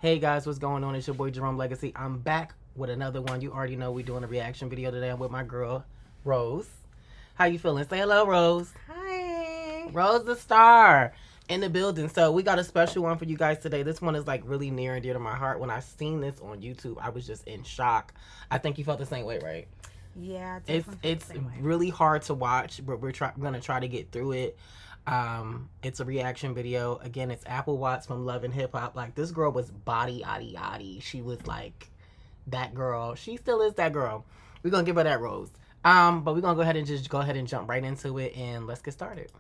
Hey guys, what's going on? It's your boy Jerome Legacy. I'm back with another one. You already know we're doing a reaction video today. I'm with my girl, Rose. How you feeling? Say hello, Rose. Hi. Rose the star in the building. So we got a special one for you guys today. This one is like really near and dear to my heart. When I seen this on YouTube, I was just in shock. I think you felt the same way, right? Yeah, it's really hard to watch, but we're gonna try to get through it. It's a reaction video. Again, it's Apple Watts from Love and Hip Hop. Like, this girl was body yaddy yaddy. She was like that girl. She still is that girl. We're gonna give her that rose. But we're gonna go ahead and jump right into it, and let's get started.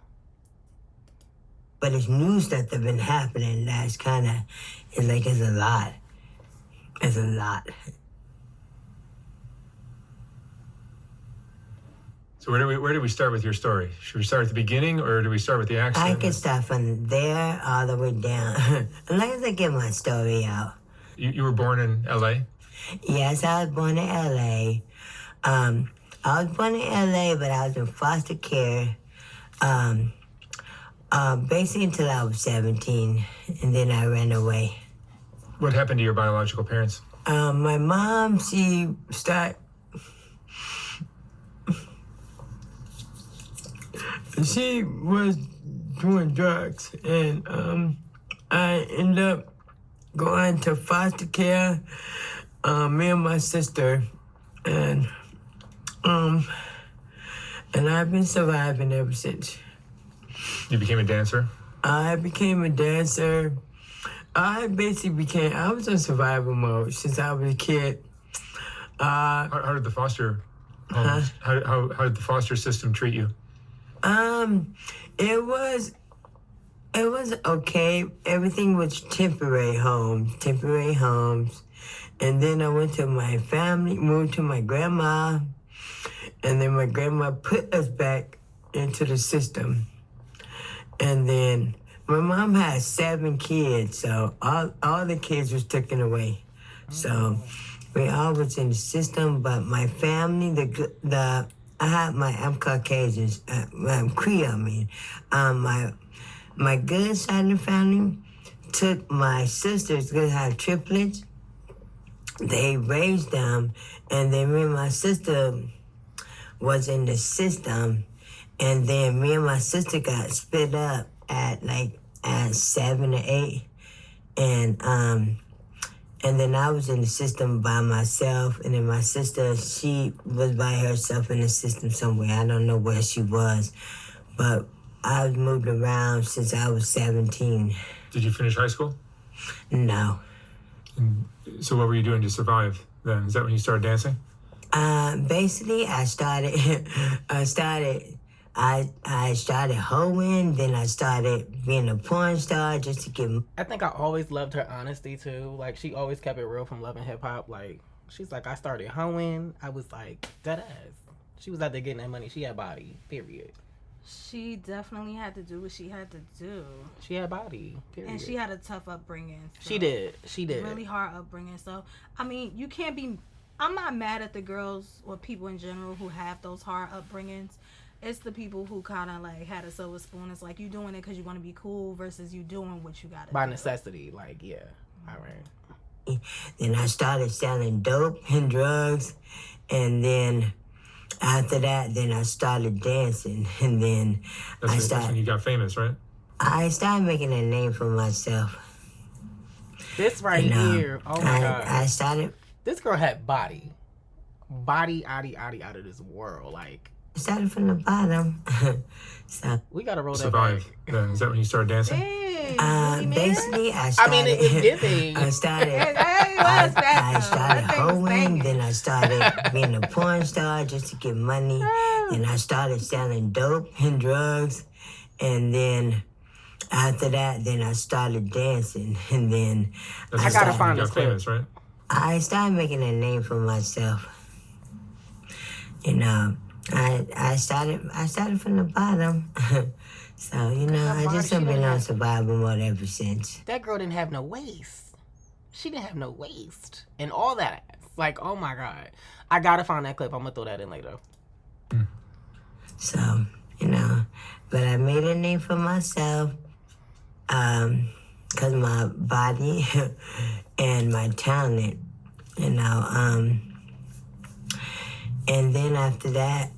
But it's news that have been happening that's kind of, it's a lot. It's a lot. So where do we start with your story? Should we start at the beginning, or do we start with the accident? I can start from there all the way down. As long as I get my story out. You were born in L.A.? Yes, I was born in L.A. I was born in L.A., but I was in foster care basically until I was 17, and then I ran away. What happened to your biological parents? My mom, she was doing drugs, and I ended up going to foster care, me and my sister, and I've been surviving ever since. You became a dancer? I became a dancer. I was in survival mode since I was a kid. How did the foster homes, how did the foster system treat you? It was okay. Everything was temporary homes. And then I went to my family, moved to my grandma, and then my grandma put us back into the system. And then my mom had 7 kids, so all the kids was taken away. So we all was in the system, but my family, I'm Caucasian, I'm Creole, I mean. My good side of the family took my sisters, because I have triplets. They raised them, and then me and my sister was in the system, and then me and my sister got split up at 7 or 8, and then I was in the system by myself, and then my sister, she was by herself in the system somewhere. I don't know where she was, but I was moved around since I was 17. Did you finish high school? No. So what were you doing to survive then? Is that when you started dancing? Basically, I started hoeing, then I started being a porn star just to get... I think I always loved her honesty too. Like, she always kept it real from Love and Hip Hop. Like, she's like, I started hoeing. I was like, dead ass. She was out there getting that money. She had body, period. She definitely had to do what she had to do. She had body, period. And she had a tough upbringing. So she did. Really hard upbringing. So, I mean, you can't be... I'm not mad at the girls or people in general who have those hard upbringings. It's the people who kind of like had a silver spoon. It's like you doing it because you want to be cool versus you doing what you got to do. By necessity. Like, yeah. All right. Then I started selling dope and drugs, and then after that, then I started dancing, and then That's when you got famous, right? I started making a name for myself. This right here, oh my God. I started... This girl had body. Body out of this world. Like, I started from the bottom. So we gotta roll that survive back. then. Is that when you started dancing? Hey, basically, I started... it's giving. I started hoeing, then I started being a porn star just to get money. Then I started selling dope and drugs. And then after that, then I started dancing. And then I gotta find this clip. Famous, right? I started making a name for myself. You know, I started from the bottom. So, I just have been on survival mode ever since. That girl didn't have no waist. She didn't have no waist. And all that ass. Like, oh my God. I gotta find that clip. I'm gonna throw that in later. So, but I made a name for myself. because of my body and my talent, you know. And then after that,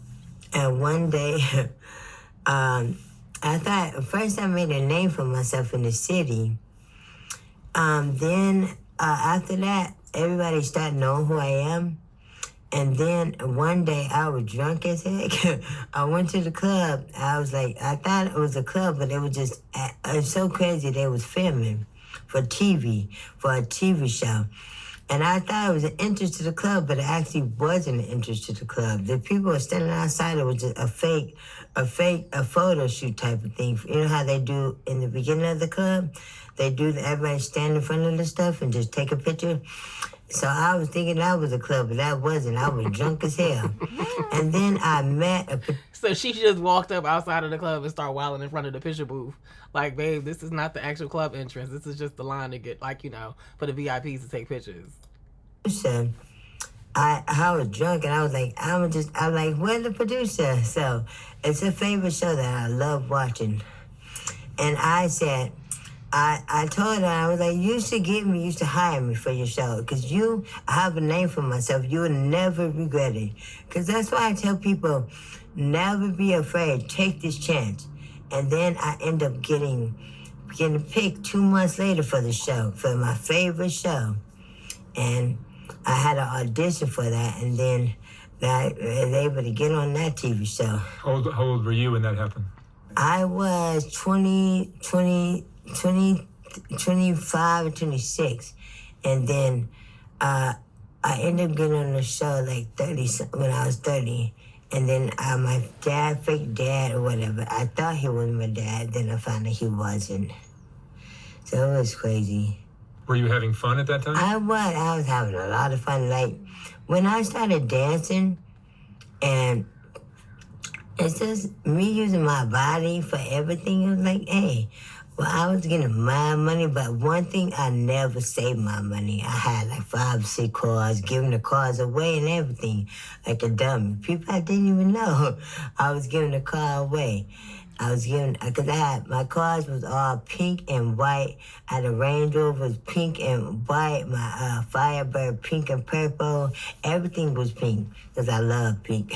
and one day, I thought first I made a name for myself in the city. Then after that, everybody started knowing who I am. And then one day I was drunk as heck. I went to the club. I was like, I thought it was a club, but it was just, it was so crazy. They was filming for TV, for a TV show. And I thought it was an entrance to the club, but it actually wasn't an entrance to the club. The people were standing outside. It was just a photo shoot type of thing. You know how they do in the beginning of the club? They do, everybody stand in front of the stuff and just take a picture. So I was thinking that was a club, but that wasn't. I was drunk as hell. And then I met a... So she just walked up outside of the club and started wilding in front of the picture booth. Like, babe, this is not the actual club entrance. This is just the line to get, like, you know, for the VIPs to take pictures. So I was drunk and I was like, I'm like, where's the producer? So it's a favorite show that I love watching. And I said... I told her, I was like, you should hire me for your show. Because I have a name for myself. You will never regret it. Because that's why I tell people, never be afraid. Take this chance. And then I end up getting picked 2 months later for the show, for my favorite show. And I had an audition for that. And then I was able to get on that TV show. How old were you when that happened? I was 25 and 26. And then I ended up getting on the show like 30 when I was 30. And then my fake dad or whatever, I thought he was my dad. Then I found out he wasn't. So it was crazy. Were you having fun at that time? I was having a lot of fun. Like when I started dancing, and it's just me using my body for everything. It was like, hey, well, I was getting my money, but one thing, I never saved my money. I had like 5 or 6 cars, giving the cars away and everything, like a dummy. People I didn't even know I was giving the car away. I was giving, because my cars was all pink and white. I had a Range Rover was pink and white. My Firebird pink and purple. Everything was pink, because I love pink.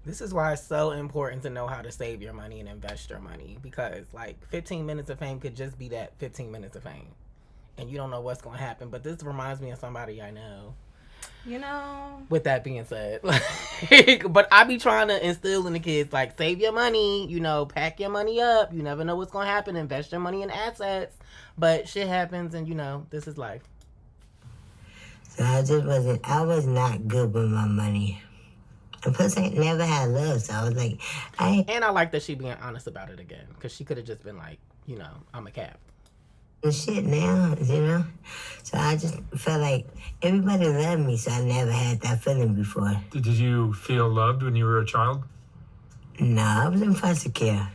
This is why it's so important to know how to save your money and invest your money, because like 15 minutes of fame could just be that 15 minutes of fame, and you don't know what's going to happen. But this reminds me of somebody I know. You know. With that being said, but I be trying to instill in the kids, like, save your money, you know, pack your money up. You never know what's going to happen. Invest your money in assets. But shit happens, and you know, this is life. So I was not good with my money. And plus, I never had love, so I was like, And I like that she being honest about it again, because she could have just been like, you know, I'm a cap. Shit now, you know? So I just felt like everybody loved me, so I never had that feeling before. Did you feel loved when you were a child? No, I was in foster care.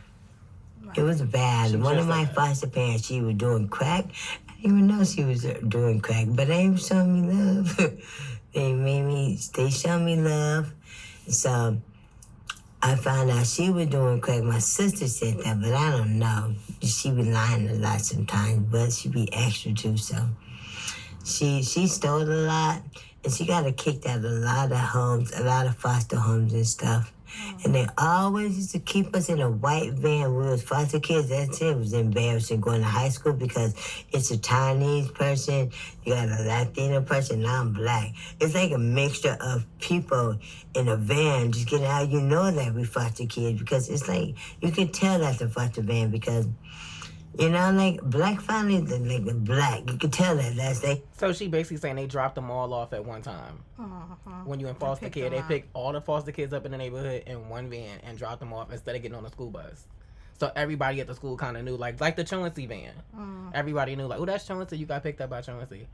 Right. It was bad. One of my foster parents, she was doing crack. I didn't even know she was doing crack, but they showed me love. They showed me love. So I found out she was doing crack. My sister said that, but I don't know. She be lying a lot sometimes, but she be extra too. So she stole a lot, and she got kicked out of a lot of homes, a lot of foster homes and stuff. And they always used to keep us in a white van. We was foster kids. That's it. It was embarrassing going to high school because it's a Chinese person, you got a Latino person, now I'm black. It's like a mixture of people in a van just getting out. You know that we foster kids because it's like, you can tell that's a foster van because, you know, like black families, like the black, you can tell that's like. So she basically saying they dropped them all off at one time. When you in foster care, they picked all the foster kids up in the neighborhood in one van and dropped them off instead of getting on a school bus. So everybody at the school kind of knew, like the truancy van. Everybody knew, like, oh, that's truancy. You got picked up by truancy.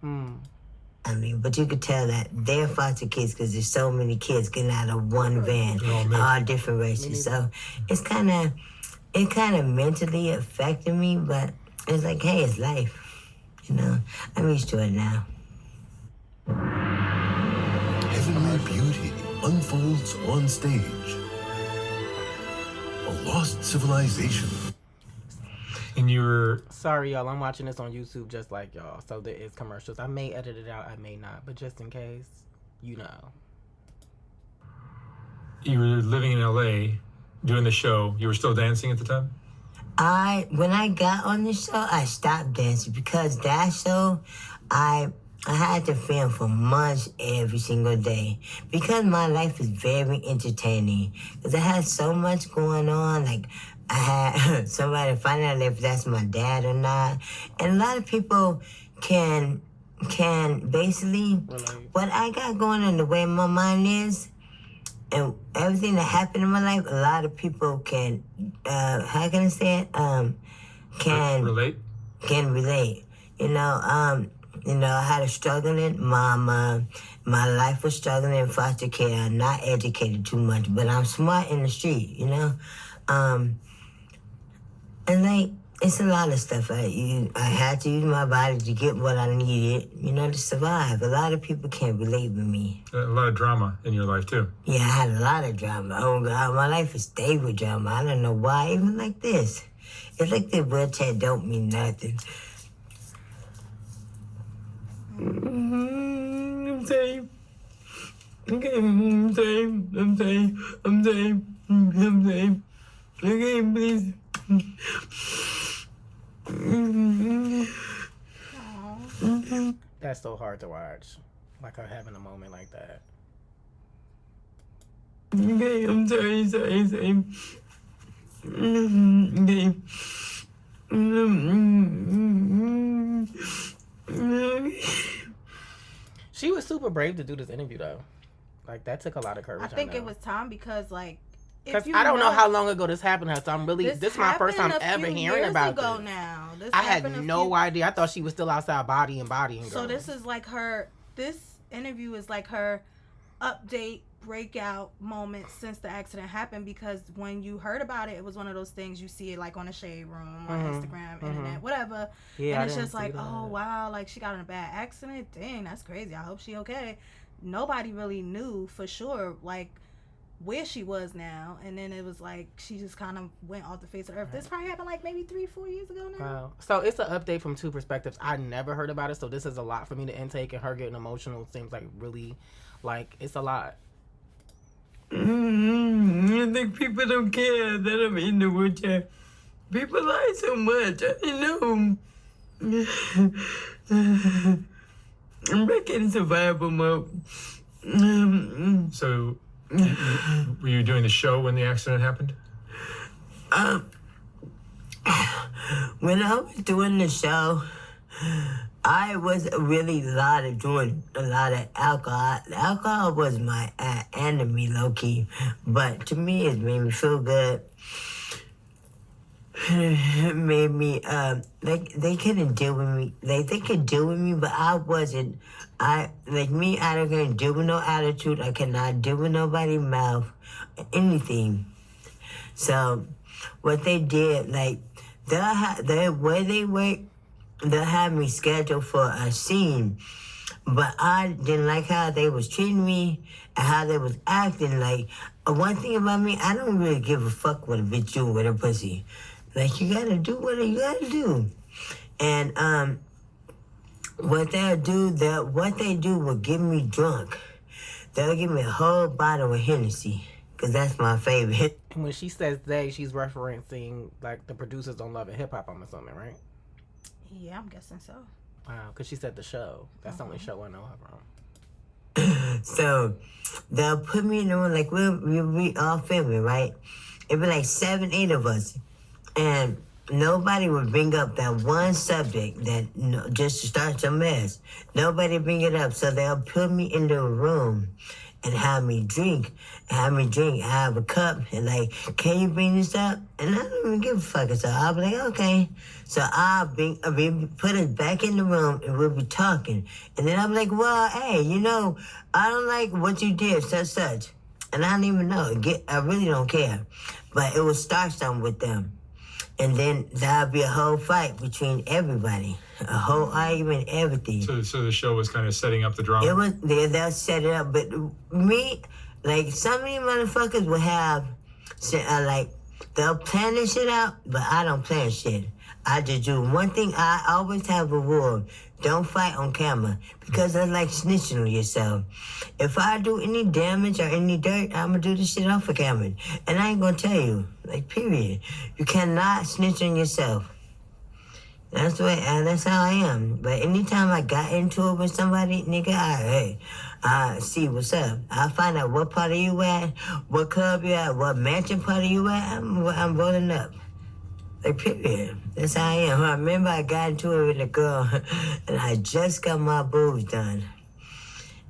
I mean, but you could tell that they're foster kids because there's so many kids getting out of one van, all different races. So it's kind of mentally affected me, but it's like, hey, it's life. You know, I'm used to it now. Heavenly beauty unfolds on stage. A lost civilization. And you were... Sorry, y'all. I'm watching this on YouTube just like y'all. So there is commercials. I may edit it out. I may not. But just in case, you know. You were living in L.A., doing the show. You were still dancing at the time? When I got on the show, I stopped dancing because that show, I had to film for months every single day because my life is very entertaining. Because I had so much going on. Like, I had somebody find out if that's my dad or not. And a lot of people can basically, what I got going on, the way my mind is, and everything that happened in my life, a lot of people can, how can I say it? Can relate. Can relate. You know, I had a struggling mama. My life was struggling in foster care. I'm not educated too much, but I'm smart in the street, you know? And like, it's a lot of stuff. I had to use my body to get what I needed, you know, to survive. A lot of people can't relate with me. A lot of drama in your life, too. Yeah, I had a lot of drama. Oh, God, my life is stayed with drama. I don't know why, even like this. It's like the wheelchair don't mean nothing. I'm safe. Okay, I'm safe. I'm safe. I'm safe. I'm safe. Okay, please. That's so hard to watch. Like her having a moment like that. Okay, I'm sorry. Okay. She was super brave to do this interview though. Like that took a lot of courage. I think it was time because like because I don't know how long ago this happened to her, so I'm really this is my first time ever hearing about this. Now. This I had no idea. I thought she was still outside bodying. So this is like this interview is like her update breakout moment since the accident happened, because when you heard about it, it was one of those things you see it like on a shade room, on Instagram, internet, whatever. Yeah, and it's just like, oh wow, like she got in a bad accident. Dang, that's crazy. I hope she okay. Nobody really knew for sure like where she was now, and then it was like she just kind of went off the face of earth. This probably happened like maybe 3-4 years ago now. Wow. So it's an update from two perspectives. I never heard about it, so this is a lot for me to intake, and her getting emotional seems like really like it's a lot. I think people don't care that I'm in the wheelchair. People lie so much. I know. I'm back in survival mode. So, were you doing the show when the accident happened? When I was doing the show, I was really doing a lot of alcohol. Alcohol was my enemy, low key, but to me, it made me feel good. It made me like they couldn't deal with me. Like they could deal with me, but I wasn't. I couldn't deal with no attitude. I cannot deal with nobody's mouth, anything. So, what they did, like where they wait. They'll have me scheduled for a scene, but I didn't like how they was treating me and how they was acting. Like, one thing about me, I don't really give a fuck what a bitch do with her pussy. Like, you gotta do what you gotta do. And what they do will get me drunk. They'll give me a whole bottle of Hennessy, because that's my favorite. And when she says they, she's referencing like the producers on Love and Hip Hop, I'm assuming, right? Yeah, I'm guessing so. Wow, because she said the show. That's the only show I know her from. So they'll put me in the room, like we'll be all filming, right? It'd be like 7, 8 of us. And nobody would bring up that one subject that just to start some mess. Nobody bring it up. So they'll put me in the room and have me drink. I have a cup and like, can you bring this up? And I don't even give a fuck. So I'll be like, okay. So I'll put us back in the room and we'll be talking. And then I'll be like, well, hey, I don't like what you did, such. And I don't even know. I really don't care. But it will start something with them. And then there'll be a whole fight between everybody. A whole argument, everything. So the show was kind of setting up the drama? They'll set it up. But me, like, some of these motherfuckers will have, like, they'll plan this shit out, but I don't plan shit. I just do. One thing I always have a rule. Don't fight on camera because that's like snitching on yourself. If I do any damage or any dirt, I'm going to do this shit off of camera. And I ain't going to tell you. Like, period. You cannot snitch on yourself. That's how I am. But anytime I got into it with somebody, nigga, I see what's up. I find out what part of you at, what club you at, what mansion part of you at. I'm rolling up. Like, period. That's how I am. I remember I got into it with a girl, and I just got my boobs done.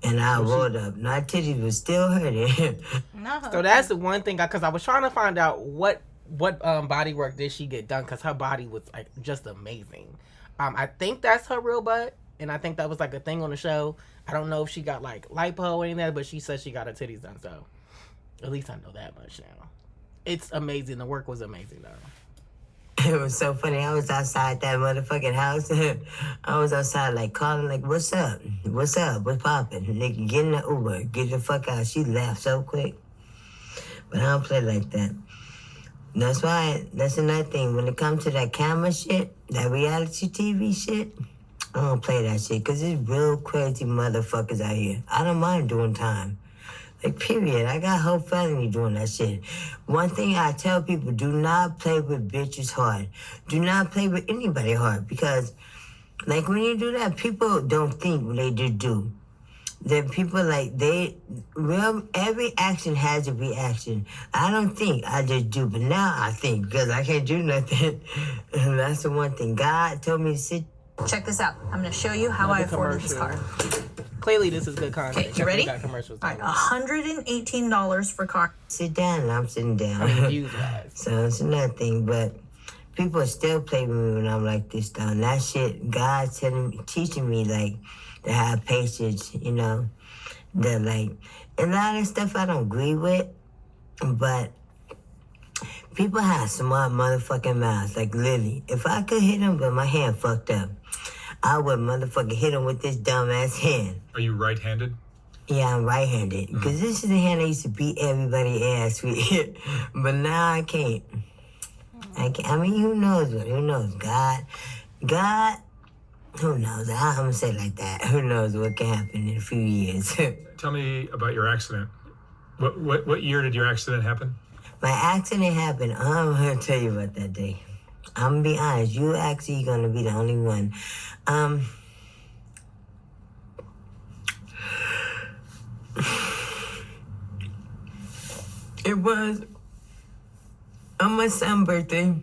And I rolled up. My titties was still hurting. No. So that's the one thing, because I was trying to find out what body work did she get done, because her body was like just amazing. I think that's her real butt, and I think that was like a thing on the show. I don't know if she got like lipo or anything, but she said she got her titties done, so at least I know that much now. It's amazing. The work was amazing though. It was so funny. I was outside that motherfucking house. I was outside like calling like, what's up? What's up? What's poppin'? Nigga, get in the Uber. Get the fuck out. She left so quick. But I don't play like that. That's why, that's another thing. When it comes to that camera shit, that reality TV shit, I don't play that shit because there's real crazy motherfuckers out here. I don't mind doing time. Like, period. I got a whole family doing that shit. One thing I tell people, do not play with bitches' heart. Do not play with anybody's heart because, like, when you do that, people don't think, they just do. Then people, like, every action has a reaction. I don't think, I just do. But now I think because I can't do nothing. And that's the one thing. God told me to sit. Check this out. I'm going to show you how I afforded this car. Clearly, this is good content. Okay, you ready? Got commercials. All right, $118 for car. Sit down, and I'm sitting down. Views-wise. So it's another thing, but people still play with me when I'm like this, though. And that shit, God's teaching me, like, to have patience, you know? That, like, a lot of stuff I don't agree with, but people have smart motherfucking mouths, like Lily. If I could hit him, but my hand fucked up, I would motherfucking hit him with this dumbass hand. Are you right-handed? Yeah, I'm right-handed. Because this is the hand I used to beat everybody's ass with. But now I can't. I mean, who knows what? Who knows? God, who knows? I'm going to say it like that. Who knows what can happen in a few years. Tell me about your accident. What year did your accident happen? My accident happened. I'm going to tell you about that day. I'm going to be honest. You actually going to be the only one. It was on my son's birthday.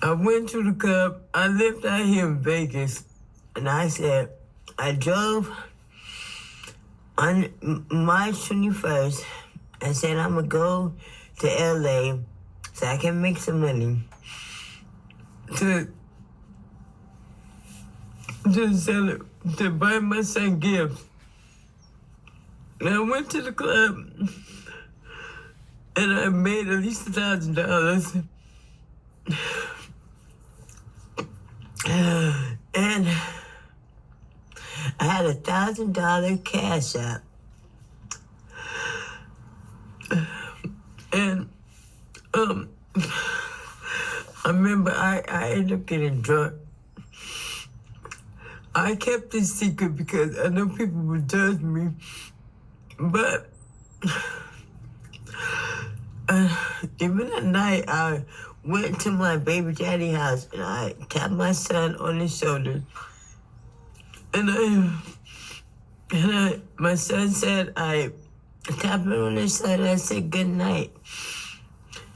I went to the club. I lived out here in Vegas. And I drove on March 21st. I said, I'm going to go to LA so I can make some money to sell it, to buy my son gifts. And I went to the club and I made at least $1,000. And I had $1,000 cash out. And I remember I ended up getting drunk. I kept this secret because I know people would judge me. But even at night, I went to my baby daddy's house and I tapped my son on his shoulder. And my son said, I tapped him on his shoulder. I said, good night.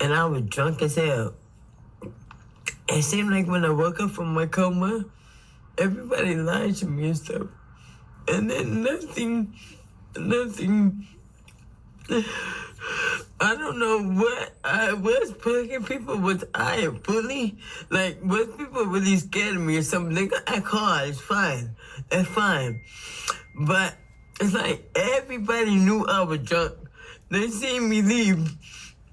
And I was drunk as hell. It seemed like when I woke up from my coma, everybody lied to me and stuff. And then nothing. I don't know what I was plugging people. Was I a bully? Like, was people really scared of me or something? They got act hard, it's fine. That's fine. But it's like everybody knew I was drunk. They seen me leave.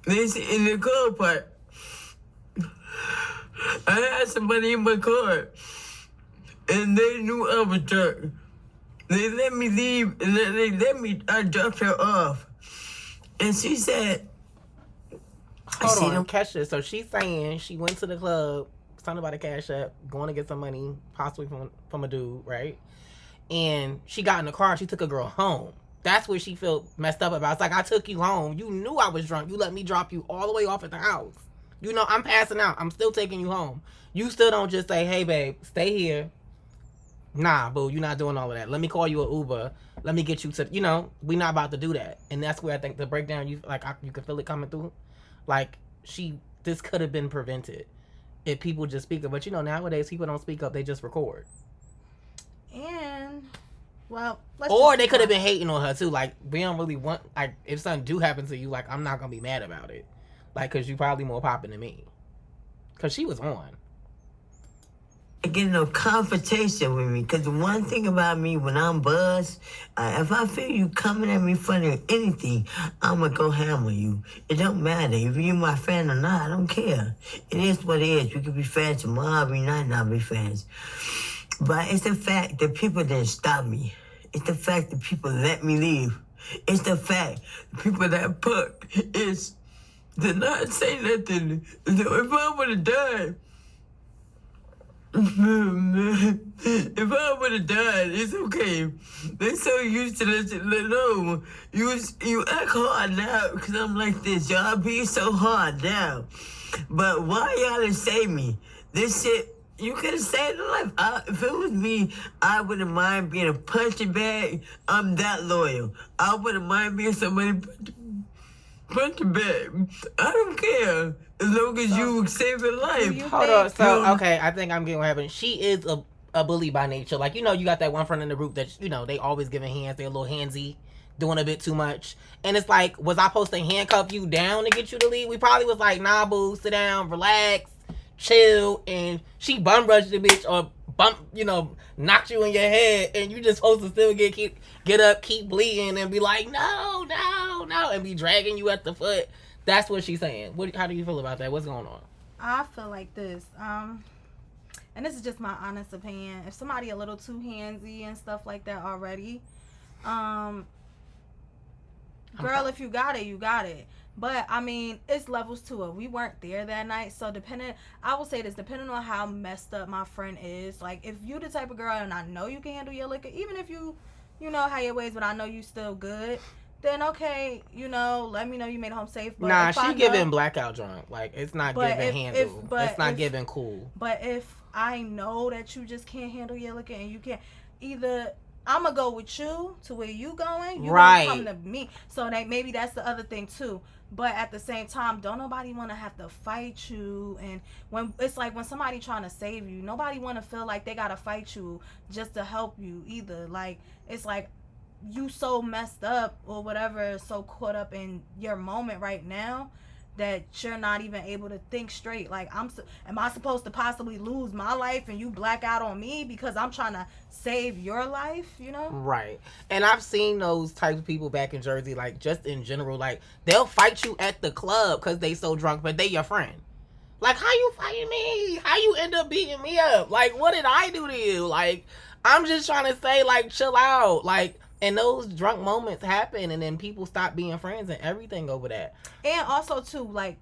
They see in the car part. I had somebody in my car. And they knew I was drunk. They let me leave, and then I dropped her off. And she said, Hold on, catch this. So she's saying she went to the club, something about a Cash App, going to get some money, possibly from a dude, right? And she got in the car and she took a girl home. That's what she felt messed up about. It's like, I took you home. You knew I was drunk. You let me drop you all the way off at the house. You know, I'm passing out. I'm still taking you home. You still don't just say, hey, babe, stay here. Nah, boo, you're not doing all of that. Let me call you an Uber. Let me get you to, you know, we're not about to do that. And that's where I think the breakdown, you can feel it coming through. Like, this could have been prevented if people just speak up. But, you know, nowadays people don't speak up. They just record. And, well, or they could have been hating on her, too. Like, we don't really want, like, if something do happen to you, like, I'm not going to be mad about it. Like, because you probably more popping than me. Because she was on. Get no confrontation with me, because the one thing about me, when I'm buzzed, if I feel you coming at me funny or anything, I'm gonna go ham on you. It don't matter if you're my fan or not. I don't care. It is what it is. We could be fans tomorrow, we not be fans. But it's the fact that people didn't stop me. It's the fact that people let me leave. It's the fact the people that put did not say nothing. If I would have died, if I would have died, it's okay. They're so used to this. No, you act hard now because I'm like this. Y'all be so hard now. But why y'all didn't save me? This shit, you could have saved a life. If it was me, I wouldn't mind being a punching bag. I'm that loyal. I wouldn't mind being somebody punching bag. I don't care. As long as you save a life. Hold on. So, okay, I think I'm getting what happened. She is a bully by nature. Like, you know, you got that one friend in the group that, you know, they always giving hands. They're a little handsy, doing a bit too much. And it's like, was I supposed to handcuff you down to get you to leave? We probably was like, nah, boo, sit down, relax, chill. And she bum rushed the bitch or knocked you in your head. And you just supposed to still get up, keep bleeding, and be like, no, and be dragging you at the foot. That's what she's saying. How do you feel about that? What's going on? I feel like this. And this is just my honest opinion. If somebody a little too handsy and stuff like that already, girl, if you got it, you got it. But, I mean, it's levels to it. We weren't there that night. So, I will say this, depending on how messed up my friend is, like, if you the type of girl and I know you can handle your liquor, even if you know how your ways, but I know you still good, then okay, let me know you made it home safe. But nah, she giving blackout drunk. Like, it's not giving handle. It's not giving cool. But if I know that you just can't handle your liquor and you can't, either I'm going to go with you to where you going, you going to come to me. So maybe that's the other thing too. But at the same time, don't nobody want to have to fight you. And when it's like when somebody trying to save you, nobody want to feel like they got to fight you just to help you either. Like, it's like, you so messed up or whatever, so caught up in your moment right now that you're not even able to think straight. Like, am I supposed to possibly lose my life and you black out on me because I'm trying to save your life, Right. And I've seen those types of people back in Jersey, like, just in general, like, they'll fight you at the club because they so drunk, but they your friend. Like, how you fighting me? How you end up beating me up? Like, what did I do to you? Like, I'm just trying to say, like, chill out. Like, and those drunk moments happen, and then people stop being friends and everything over that. And also, too, like,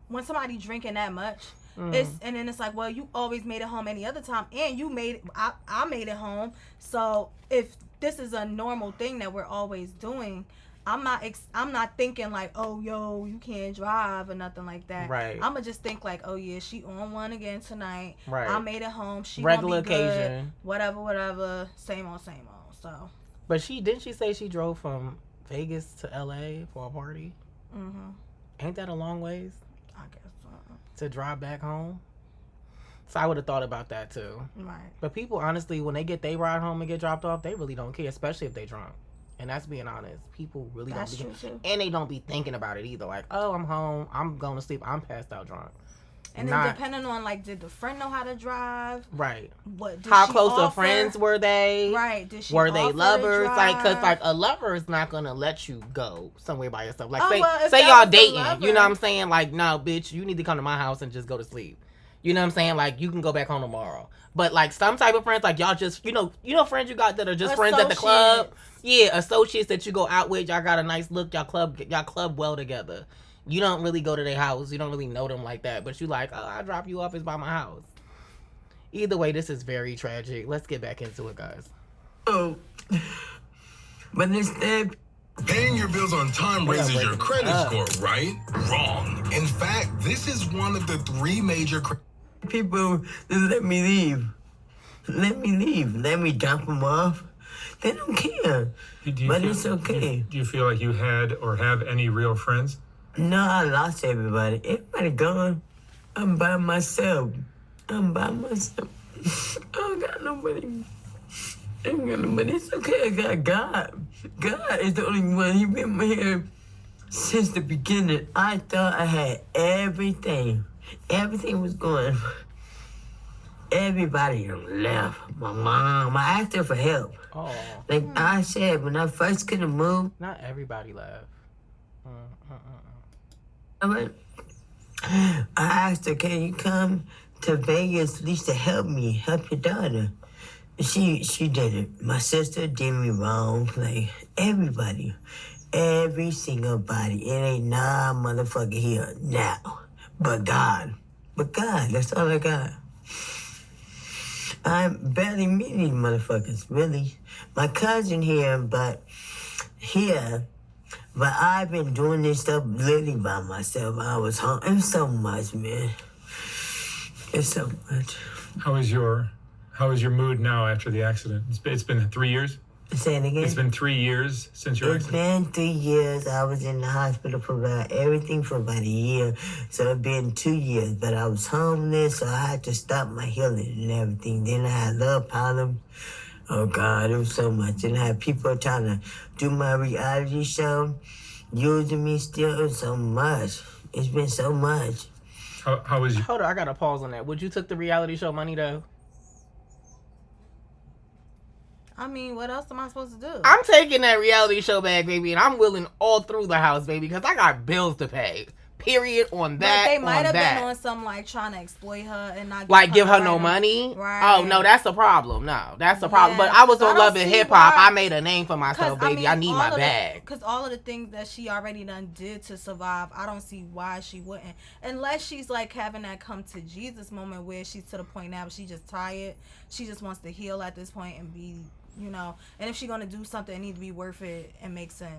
when somebody drinking that much, and then it's like, well, you always made it home any other time, and I made it home. So if this is a normal thing that we're always doing, I'm not thinking like, oh, yo, you can't drive or nothing like that. Right. I'm gonna just think like, oh yeah, she on one again tonight. Right. I made it home. She regular gonna be occasion. Good. Whatever. Same old. So. But didn't she say she drove from Vegas to LA for a party? Mm-hmm. Ain't that a long ways? I guess so. To drive back home? So I would have thought about that too. Right. But people, honestly, when they get their ride home and get dropped off, they really don't care, especially if they drunk. And that's being honest. People really that's don't be true too. And they don't be thinking about it either. Like, oh, I'm home. I'm going to sleep. I'm passed out drunk. And then depending on, like, did the friend know how to drive? Right. What? How close of friends were they? Right. Did she were they lovers? Like, because, like, drive? a lover is not going to let you go somewhere by yourself. Like, if say that y'all was a dating. lover- You know what I'm saying? Like, no, bitch, you need to come to my house and just go to sleep. You know what I'm saying? Like, you can go back home tomorrow. But, like, some type of friends, like, y'all just, you know friends you got that are just friends at the club? Yeah, associates that you go out with. Y'all got a nice look. Y'all club well together. You don't really go to their house. You don't really know them like that. But you like, oh, I'll drop you off. It's by my house. Either way, this is very tragic. Let's get back into it, guys. Oh, but instead, Paying your bills on time raises your credit score, right? Wrong. In fact, this is one of the 3 major people just let me leave. Let me leave. Let me drop them off. They don't care. But it's okay. Do you feel like you had or have any real friends? No, I lost everybody. Everybody gone. I'm by myself. I don't got nobody. I don't got nobody. It's okay. I got God. God is the only one. He been here since the beginning. I thought I had everything. Everything was going. Everybody left. My mom. I asked her for help. Oh. Like I said, when I first couldn't move. Not everybody left. I asked her, can you come to Vegas at least to help me, help your daughter? She didn't. My sister did me wrong. Like, everybody. Every single body. It ain't nah motherfucker here now. But God. But God, that's all I got. I barely meet these motherfuckers, really. My cousin here, but I've been doing this stuff literally by myself. I was home. It's so much, man. It's so much. How is your mood now after the accident? It's been 3 years? Say it again? It's been 3 years since your It's accident? been 3 years. I was in the hospital for about everything for about a year. So it's been 2 years. But I was homeless, so I had to stop my healing and everything. Then I had love problems. Oh, God, it was so much. And I had people trying to do my reality show, using me still. It was so much. It's been so much. How was you? Hold on, I got to pause on that. Would you took the reality show money, though? I mean, what else am I supposed to do? I'm taking that reality show back, baby, and I'm willing all through the house, baby, because I got bills to pay. Period on that. But they might have that. been on some like trying to exploit her and not Give her the no right money. Right. Oh no, that's a problem. No, that's a problem. Yeah, but I was so I on don't Love and see Hip Hop. why- I made a name for myself, baby. I need my bag. Because all of the things that she already done did to survive, I don't see why she wouldn't. Unless she's like having that come to Jesus moment where she's to the point now, but she just tired. She just wants to heal at this point and be, and if she's gonna do something, it needs to be worth it and make sense.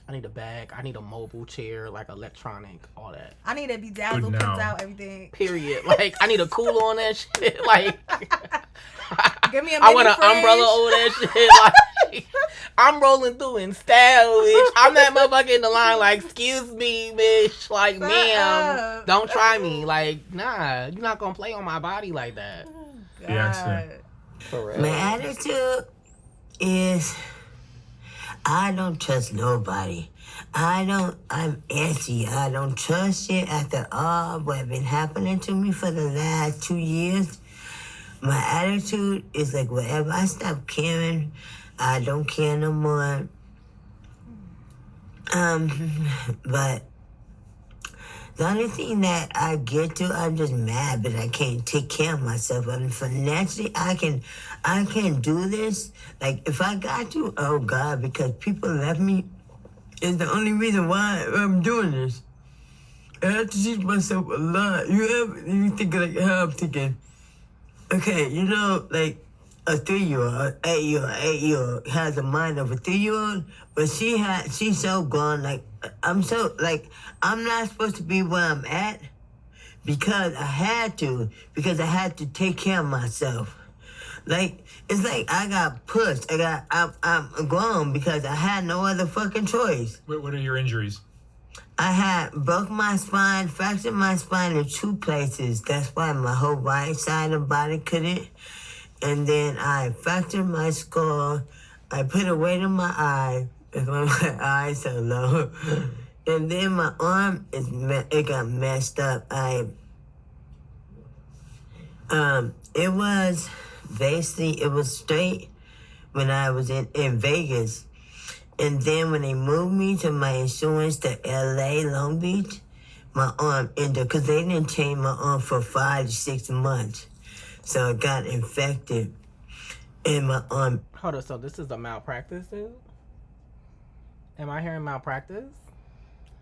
I need a bag. I need a mobile chair, like electronic, all that. I need to be dazzled, Good pimped now. out, everything. Period. Like I need a cooler on that shit. Like Give me a I want mini an umbrella over that shit. Like I'm rolling through in style, bitch. I'm that motherfucker in the line. Like, excuse me, bitch. Like, ma'am, don't try me. Like, nah, you're not gonna play on my body like that. The accident. For real. My attitude is I don't trust nobody. I'm antsy. I don't trust it after all what's been happening to me for the last 2 years. My attitude is like whatever I stop caring, I don't care no more. But the only thing that I get to, I'm just mad, but I can't take care of myself. I mean, financially, I can do this. Like, if I got to, oh God, because people left me is the only reason why I'm doing this. I have to teach myself a lot. You think like how I'm thinking. Okay, like a 3-year-old, 8-year-old has a mind of a 3-year-old, but she's so gone. Like I'm not supposed to be where I'm at because I had to take care of myself. Like it's like I got pushed. I'm grown because I had no other fucking choice. What are your injuries? I had broke my spine, fractured my spine in 2 places. That's why my whole right side of the body couldn't. And then I fractured my skull. I put a weight on my eye. That's why my eye's so low. And then my arm it got messed up. It was basically, it was straight when I was in Vegas. And then when they moved me to my insurance to LA, Long Beach, my arm ended, because they didn't change my arm for 5 to 6 months. So it got infected in my arm. Hold on, so this is a malpractice, dude? Am I hearing malpractice?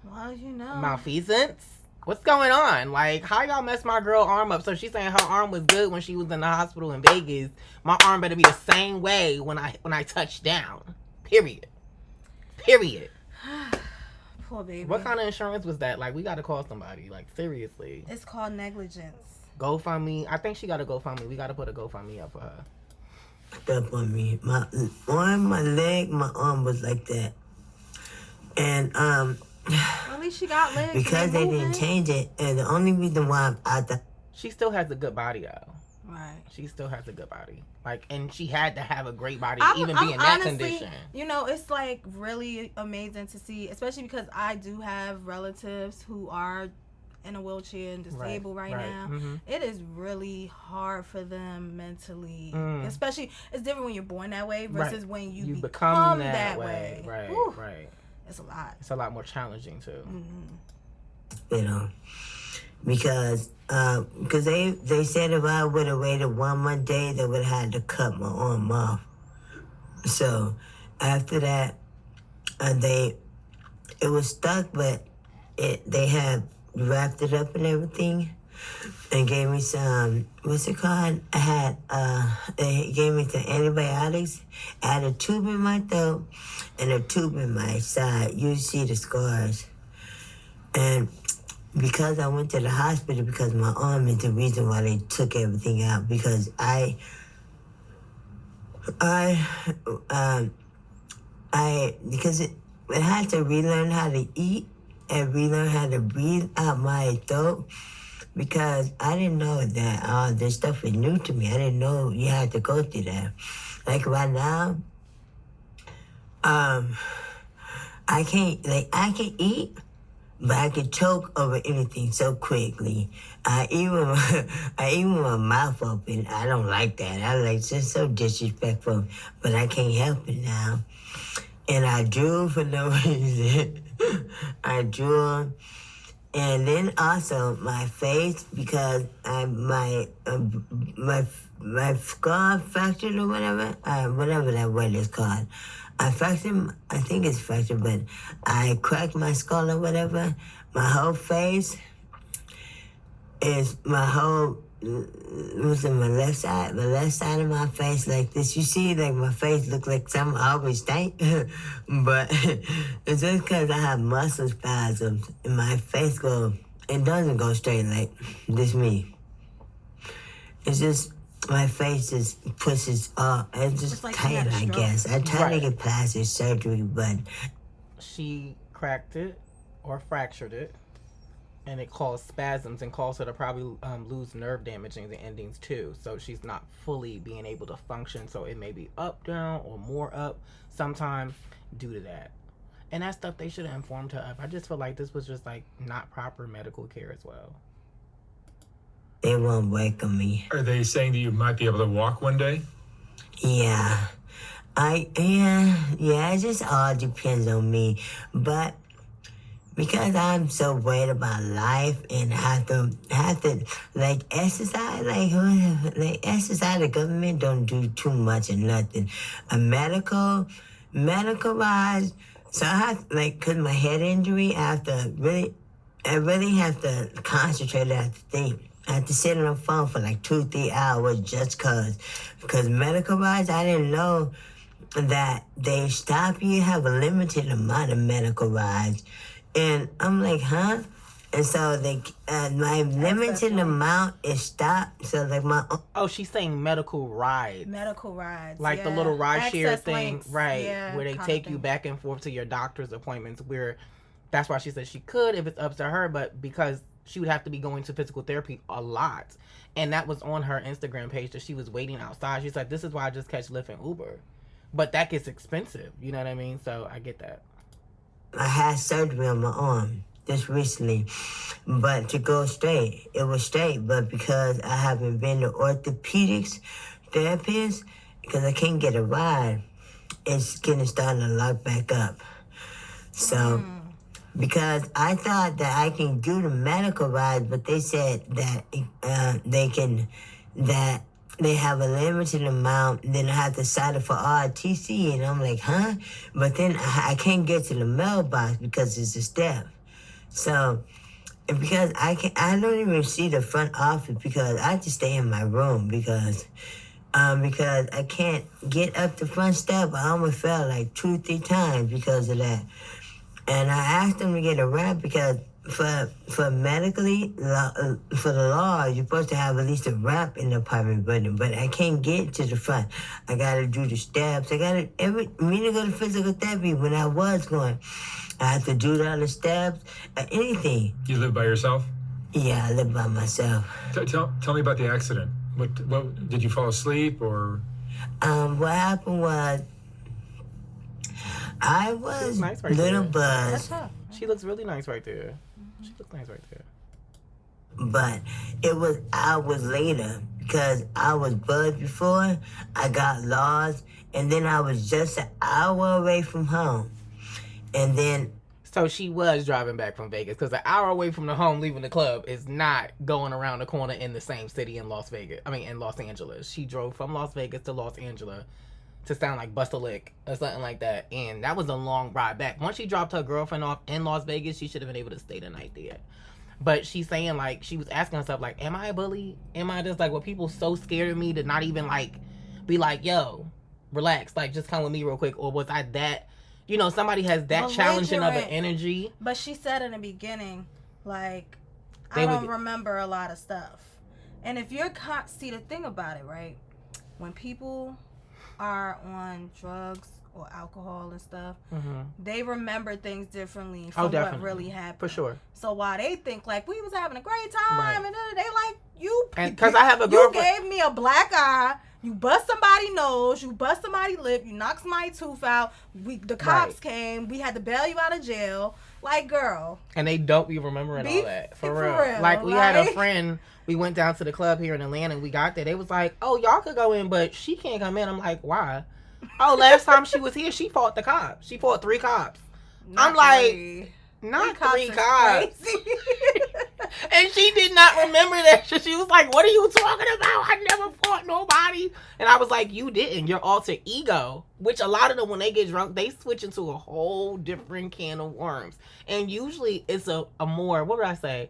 Well, you know. Malfeasance? What's going on? Like, how y'all mess my girl arm up? So she's saying her arm was good when she was in the hospital in Vegas. My arm better be the same way when I touch down. Period. Poor baby. What kind of insurance was that? Like, we gotta call somebody. Like, seriously. It's called negligence. GoFundMe. I think she got a GoFundMe. We gotta put a GoFundMe up for her. Up on me. My arm, my leg, my arm was like that. And At least she got legs. because they didn't change it, and the only reason why I'm out there. She still has a good body, though. Right. She still has a good body. Like, and she had to have a great body I'm to even be in that honestly, condition. You know, it's like really amazing to see, especially because I do have relatives who are in a wheelchair and disabled right now. Mm-hmm. It is really hard for them mentally. Especially, it's different when you're born that way versus when you become that way. Right, Whew. right. It's a lot. It's a lot more challenging, too. Mm-hmm. You know, because they said if I would have waited 1 more day, they would have had to cut my arm off. So after that, it was stuck, but they had wrapped it up and everything, and gave me some, what's it called? They gave me some antibiotics. I had a tube in my throat and a tube in my side. You see the scars. And because I went to the hospital, because my arm is the reason why they took everything out, because because it had to relearn how to eat and relearn how to breathe out my throat, because I didn't know that all this stuff was new to me. I didn't know you had to go through that. Like right now, I can eat, but I can choke over anything so quickly. I even my mouth open. I don't like that. I like just so disrespectful, but I can't help it now. And I drool for no reason. I drool. And then also my face, because my skull fractured or whatever that word is called. I think it's fractured, but I cracked my skull or whatever. My whole face is was in my left side of my face like this. You see, like my face look like something I always think, but it's just because I have muscle spasms and my face it doesn't go straight like this me. It's just, my face just pushes up. It's just like tight, I guess. I tried to get plastic surgery, but she cracked it or fractured it, and it caused spasms and caused her to probably lose nerve damage in the endings too. So she's not fully being able to function. So it may be up, down, or more up sometimes due to that. And that stuff they should have informed her of. I just feel like this was just like not proper medical care as well. they won't welcome me. Are they saying that you might be able to walk one day? Yeah. It just all depends on me. But because I'm so worried about life and have to like exercise, the government don't do too much or nothing. A medical wise, so I have cause my head injury, I really have to concentrate. I have to think. I have to sit on the phone for 2-3 hours just cause medical wise, I didn't know that they stop you, have a limited amount of medical rides. And I'm like, huh? And so my limited amount is stopped. So my... Oh, she's saying medical rides. Medical rides. The little ride share thing, links. right? Yeah, where they take you back and forth to your doctor's appointments. Where that's why she said she could if it's up to her, but because she would have to be going to physical therapy a lot. And that was on her Instagram page that she was waiting outside. She's like, this is why I just catch Lyft and Uber. But that gets expensive. You know what I mean? So I get that. I had surgery on my arm just recently, but to go straight, it was straight. But because I haven't been to orthopedics therapist, because I can't get a ride, it's starting to lock back up. So, because I thought that I can do the medical rides, but they said that they have a limited amount, then I have to sign up for RTC, and I'm like, huh? But then I can't get to the mailbox because it's a step. So, and because I don't even see the front office because I just stay in my room because I can't get up the front step. I almost fell like 2-3 times because of that. And I asked them to get a ramp because for medically, for the law, you're supposed to have at least a ramp in the apartment building, but I can't get to the front. I gotta do the steps. I gotta me to go to physical therapy when I was going. I had to do all the steps, anything. You live by yourself? Yeah, I live by myself. Tell me about the accident. What did you fall asleep or? What happened was I was nice right little there. buzzed. She looks really nice right there. She looks nice right there. But it was hours later because I was buzzed before. I got lost, and then I was just an hour away from home. And then So she was driving back from Vegas because an hour away from the home, leaving the club, is not going around the corner in the same city in Los Angeles. She drove from Las Vegas to Los Angeles to sound like Busta Lick or something like that. And that was a long ride back. Once she dropped her girlfriend off in Las Vegas, she should have been able to stay the night there. But she's saying, like, she was asking herself, like, am I a bully? Am I just, like, were people so scared of me to not even, like, be like, yo, relax, like, just come with me real quick? Or was I that, you know, somebody has that challenging of an energy? But she said in the beginning, like, I don't remember a lot of stuff. And if you're see, the thing about it, right? When people are on drugs or alcohol and stuff, they remember things differently from what really happened. For sure. So while they think like we was having a great time, and they like you, because I have a girlfriend. You gave me a black eye. You bust somebody's nose. You bust somebody's lip. You knocked somebody's tooth out. The cops came. We had to bail you out of jail. Like, girl. And they don't be remembering all that. For real. Like, we had a friend. We went down to the club here in Atlanta and we got there. They was like, oh, y'all could go in, but she can't come in. I'm like, why? Oh, last time she was here, she fought the cops. She fought 3 cops. I'm like, not 3 cops. And she did not remember that shit. She was like, what are you talking about? I never fought nobody. And I was like, you didn't. Your alter ego. Which a lot of them, when they get drunk, they switch into a whole different can of worms. And usually it's a more, what would I say?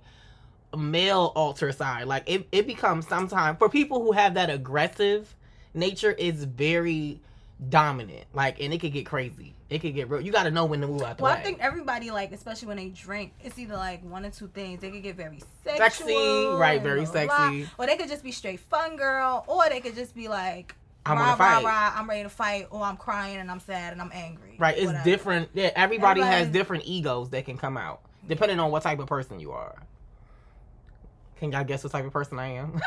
A male alter side. Like, it becomes sometimes, for people who have that aggressive nature, it's very dominant. Like, and it could get crazy. It could get real. You got to know when to move out the way. I think everybody, like, especially when they drink, it's either like one or two things. They could get very sexy, right? Very sexy. Or they could just be straight fun girl. Or they could just be like, I'm gonna fight. I'm ready to fight. Or I'm crying and I'm sad and I'm angry. Right. It's different. Yeah. Everybody has different egos that can come out depending on what type of person you are. Can y'all guess what type of person I am?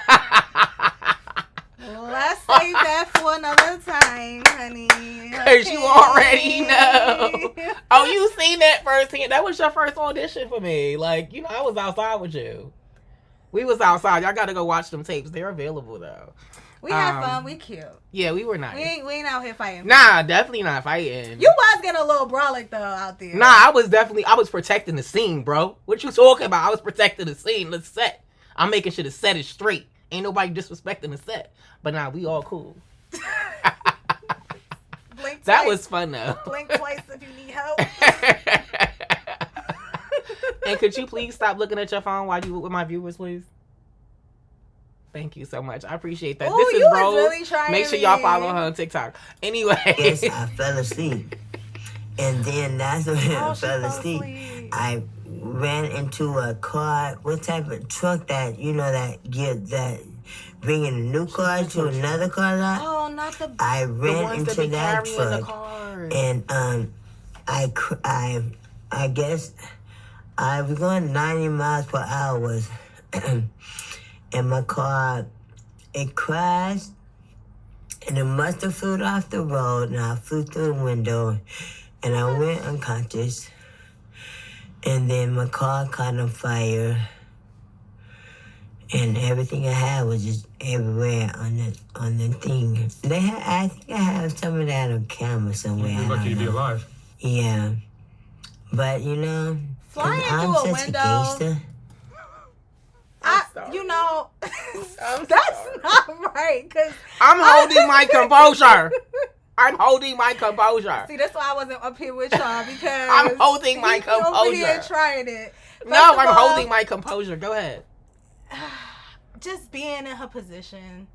Let's save that for another time, honey. Because you already know. Oh, you seen that firsthand. That was your first audition for me. Like, you know, I was outside with you. We was outside. Y'all got to go watch them tapes. They're available, though. We had fun. We cute. Yeah, we were nice. We ain't out here fighting. Nah, definitely not fighting. You was getting a little brolic, though, out there. Nah, I was protecting the scene, bro. What you talking about? I was protecting the scene, the set. I'm making sure the set is straight. Ain't nobody disrespecting the set. But nah, we all cool. That was fun, though. Blink twice if you need help. And could you please stop looking at your phone while you with my viewers, please? Thank you so much. I appreciate that. Ooh, this is Rose. Really make sure y'all follow her on TikTok. Anyway. Yes, I fell asleep. And then that's when I fell asleep. I ran into a car. What type of truck that, you know, that bringing a new car to another car lot? Oh, not the... I ran into that truck. And I guess I was going 90 miles per hour. And my car, it crashed. And it must have flew off the road. And I flew through the window. And I went unconscious. And then my car caught on fire. And everything I had was just everywhere on the thing. I think I have some of that on camera somewhere. You're lucky to be alive. Yeah. But, you know, flying through I'm a such window. a gangster. You know, that's not right. Cause I'm holding my composure. I'm holding my composure. See, that's why I wasn't up here with y'all, because I'm holding my composure. Over here trying it. No, I'm holding my composure. Go ahead. Just being in her position.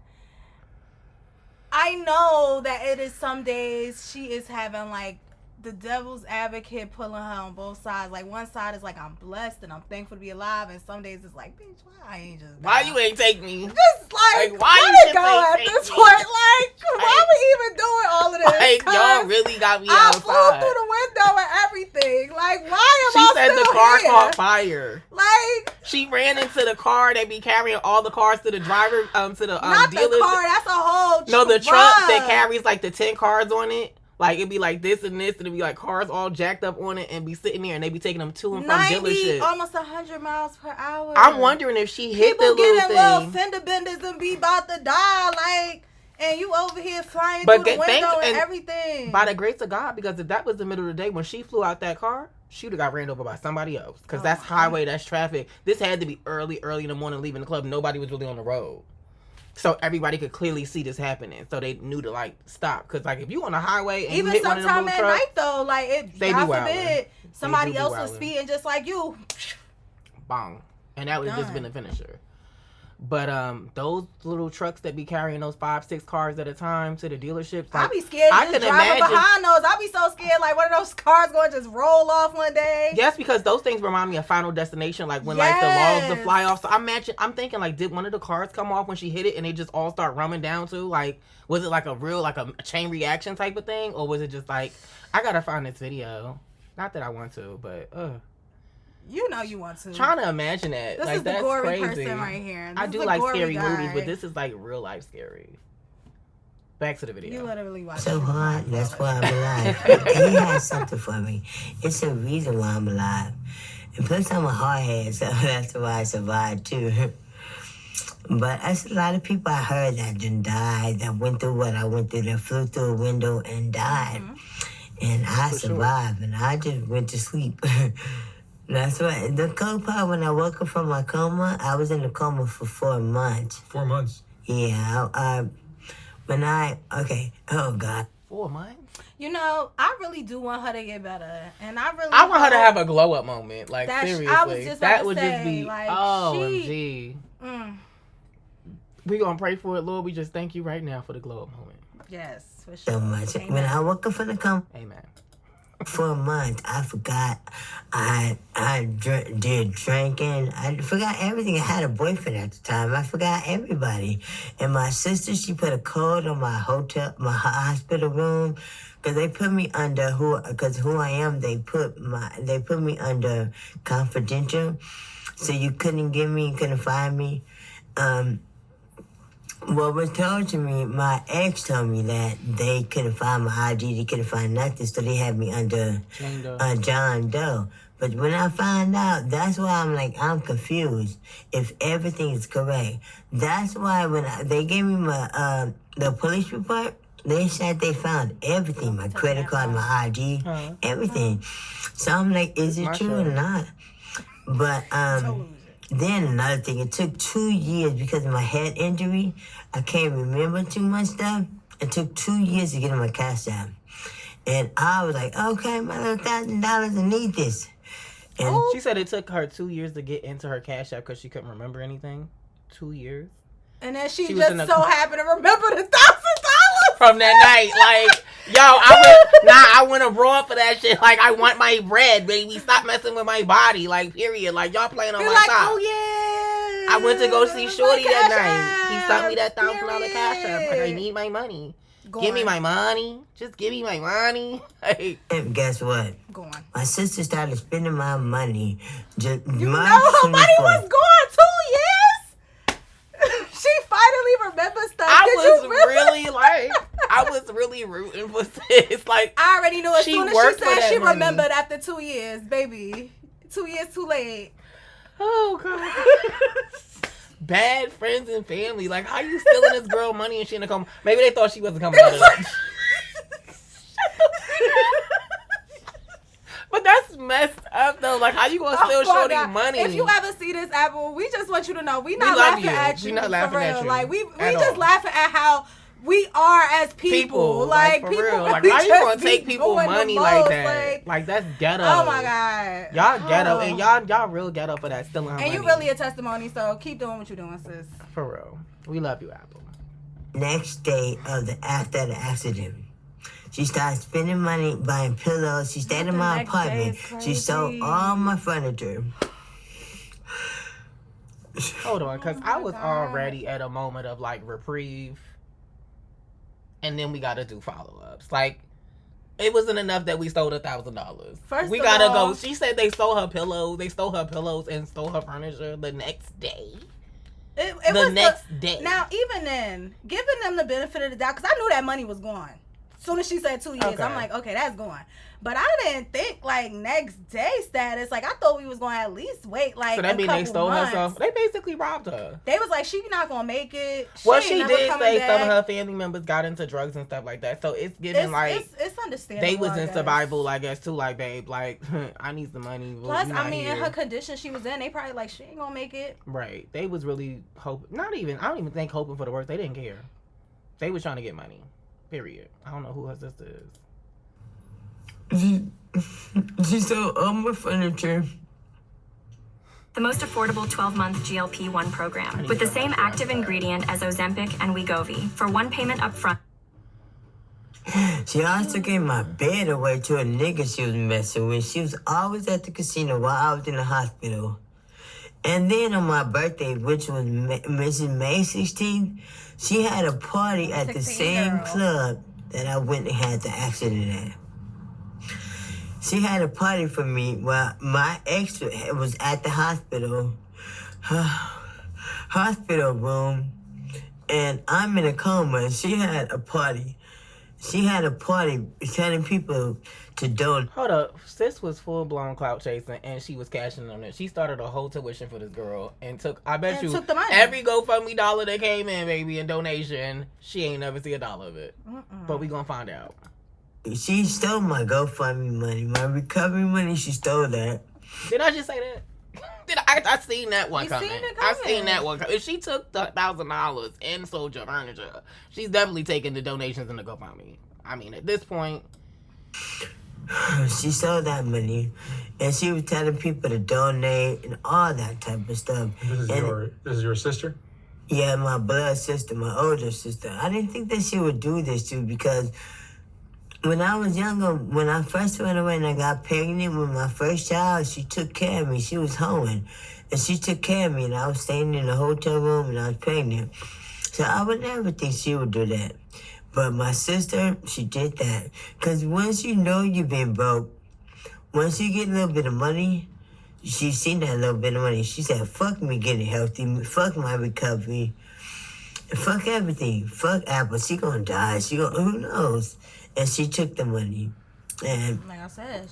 I know that it is some days she is having like the devil's advocate pulling her on both sides. Like one side is like I'm blessed and I'm thankful to be alive, and some days it's like, bitch, why I ain't just Why you ain't take me? just like why let you it go just at ain't this take point? me? Like why we even doing all of this? Like y'all really got me I outside. flew through the window and everything. Like why am She I said still the car here? caught fire. Like She ran into the car. They be carrying all the cars to the driver, to the not dealers. the car. That's a whole No, the truck that carries like the 10 cars on it. Like it'd be like this and this, and it'd be like cars all jacked up on it, and be sitting there, and they be taking them to and from 90, dealerships. almost 100 miles per hour. I'm wondering if she hit People the little getting thing. little fender benders and be about to die, like, and you over here flying But through the window and and everything. By the grace of God, because if that was the middle of the day when she flew out that car, she would have got ran over by somebody else. Because that's highway, that's traffic. This had to be early in the morning, leaving the club. Nobody was really on the road. So everybody could clearly see this happening. So they knew to like stop. Because like if you on the highway and even you hit one of them sometime little at trucks, night though, like it, they God be wildin'. forbid, somebody They do be else was wildin'. speeding just like you. bong. And that would have just been a finisher. But those little trucks that be carrying those 5-6 cars at a time to the dealerships, like, I be scared I just can driving imagine. behind those. I be so scared like one of those cars going to just roll off one day. Yes, because those things remind me of Final Destination, like when like the logs would fly off. So I'm thinking like, did one of the cars come off when she hit it and they just all start rumbling down too? Like, was it like a real like a chain reaction type of thing, or was it just like, I gotta find this video? Not that I want to, but You know you want to. trying to imagine that. This like is the that's gory crazy. person right here. I This do is a like gory scary guy. movies, but this is like real life scary. Back to the video. You literally watch So it. hard, that's why I'm alive. He has something for me. It's a reason why I'm alive. And plus, I'm a hardhead, so that's why I survived too. But that's a lot of people I heard that didn't die, that went through what I went through, that flew through a window and died. And I survived, and I just went to sleep. That's right. The cold part, when I woke up from my coma, I was in the coma for 4 months. 4 months. Yeah, oh God. 4 months? You know, I really do want her to get better, and I want her to have a glow up moment. Like seriously, I was just about that to would say, just be like, OMG. We gonna pray for it, Lord. We just thank you right now for the glow up moment. Yes, for sure. So much. Amen. When I woke up from the coma, Amen. for a month, I forgot. I did drinking. I forgot everything. I had a boyfriend at the time. I forgot everybody. And my sister, she put a code on my hospital room, because they put me under who I am. They put me under confidential, so you couldn't get me, you couldn't find me. What was told to me, my ex told me that they couldn't find my ID, they couldn't find nothing, so they had me under John Doe. But when I find out, that's why I'm confused if everything is correct. That's why when they gave me my the police report, they said they found everything, my credit card, my ID, everything. So I'm like, is it true or not? But then another thing, it took 2 years because of my head injury. I can't remember too much stuff. It took 2 years to get in my cash app. And I was like, okay, my little $1,000, I need this. And She said it took her 2 years to get into her Cash App because she couldn't remember anything. 2 years? And then she was just in the- so happened to remember the $1,000 From that night, like, yo, I went abroad for that shit. Like, I want my bread, baby. Stop messing with my body. Like, period. Like, y'all playing on You're my like, top. oh yeah. I went to go see Shorty My that Cash night. He App, sent me that $1,000 Cash App. Like, I period. need my money. Go Give me on. my money. Just give me my money. Like, guess what? Go on. My sister started spending my money. You know her money was gone 2 years. She finally remembers stuff. I Did was you really? I was really rooting for sis. Like, I already knew as She soon as worked she for said that she money. remembered after 2 years, baby. 2 years too late. oh god. Bad friends and family. Like, how you stealing this girl money and she in the coma? Maybe they thought she wasn't coming out of that. But that's messed up though. Like, how you gonna steal Oh, my Shorty God. money? If you ever see this, Apple, we just want you to know we not love laughing you. at you. We not laughing for real. at you Like we at just all. laughing at how we are as people. Like for people, real. Like, we how you just gonna be take people doing the money most, like that? Like, that's ghetto. Oh my God. Y'all ghetto, and y'all real ghetto for that, stealing her money. And you really a testimony, so keep doing what you're doing, sis. For real. We love you, Apple. Next day after the accident, she started spending money buying pillows. She stayed in my apartment. She sold all my furniture. Hold on, because I was already at a moment of, like, reprieve. And then we got to do follow-ups. Like, it wasn't enough that we stole $1,000. First we of got to all, go. She said they stole her pillows. They stole her pillows and stole her furniture the next day. It the was next day. Now, even then, giving them the benefit of the doubt, because I knew that money was gone. As soon as she said 2 years, Okay. I'm like, okay, that's gone. But I didn't think, like, next day status. Like, I thought we was going to at least wait, like, so that means they stole months. her stuff. They basically robbed her. They was like, she not going to make it. Well, she did say back. some of her family members got into drugs and stuff like that. So it's giving, it's understandable. they was I in guess. survival, I guess, too. Like, babe, like, I need some money. Plus, I mean, in her condition she was in, they probably like, she ain't going to make it. Right. They was really hoping. I don't even think hoping for the worst. They didn't care. They was trying to get money. Period. I don't know who her sister is. She sold all my furniture. The most affordable 12-month GLP-1 program with the same active ingredient as Ozempic and Wegovy for one payment up front. She also gave my bed away to a nigga she was messing with. She was always at the casino while I was in the hospital. And then on my birthday, which was Mrs. May 16th, she had a party at the same club that I went and had the accident at. She had a party for me while my ex was at the hospital room, and I'm in a coma. And she had a party. She had a party telling people to donate. Hold up. Sis was full-blown clout chasing, and she was cashing on it. She started a whole tuition for this girl and took, I bet you, took the money. Every GoFundMe dollar that came in, baby, in donation, she ain't never see $1 of it. But we gonna find out. She stole my GoFundMe money. My recovery money, she stole that. Did I just say that? I seen that one coming. I seen that one coming. If she took the $1,000 and sold your furniture, she's definitely taking the donations and the GoFundMe. I mean, at this point, she sold that money, and she was telling people to donate and all that type of stuff. This is your sister? Yeah, my blood sister, my older sister. I didn't think that she would do this too, because when I was younger, when I first went away and I got pregnant with my first child, she took care of me. She was home, and she took care of me, and I was staying in a hotel room, and I was pregnant. So I would never think she would do that. But my sister, she did that. Because once you know you've been broke, once you get a little bit of money, she seen that little bit of money. She said, fuck me getting healthy, fuck my recovery, fuck everything, fuck Apple. She gonna die, who knows? And she took the money. And like I said,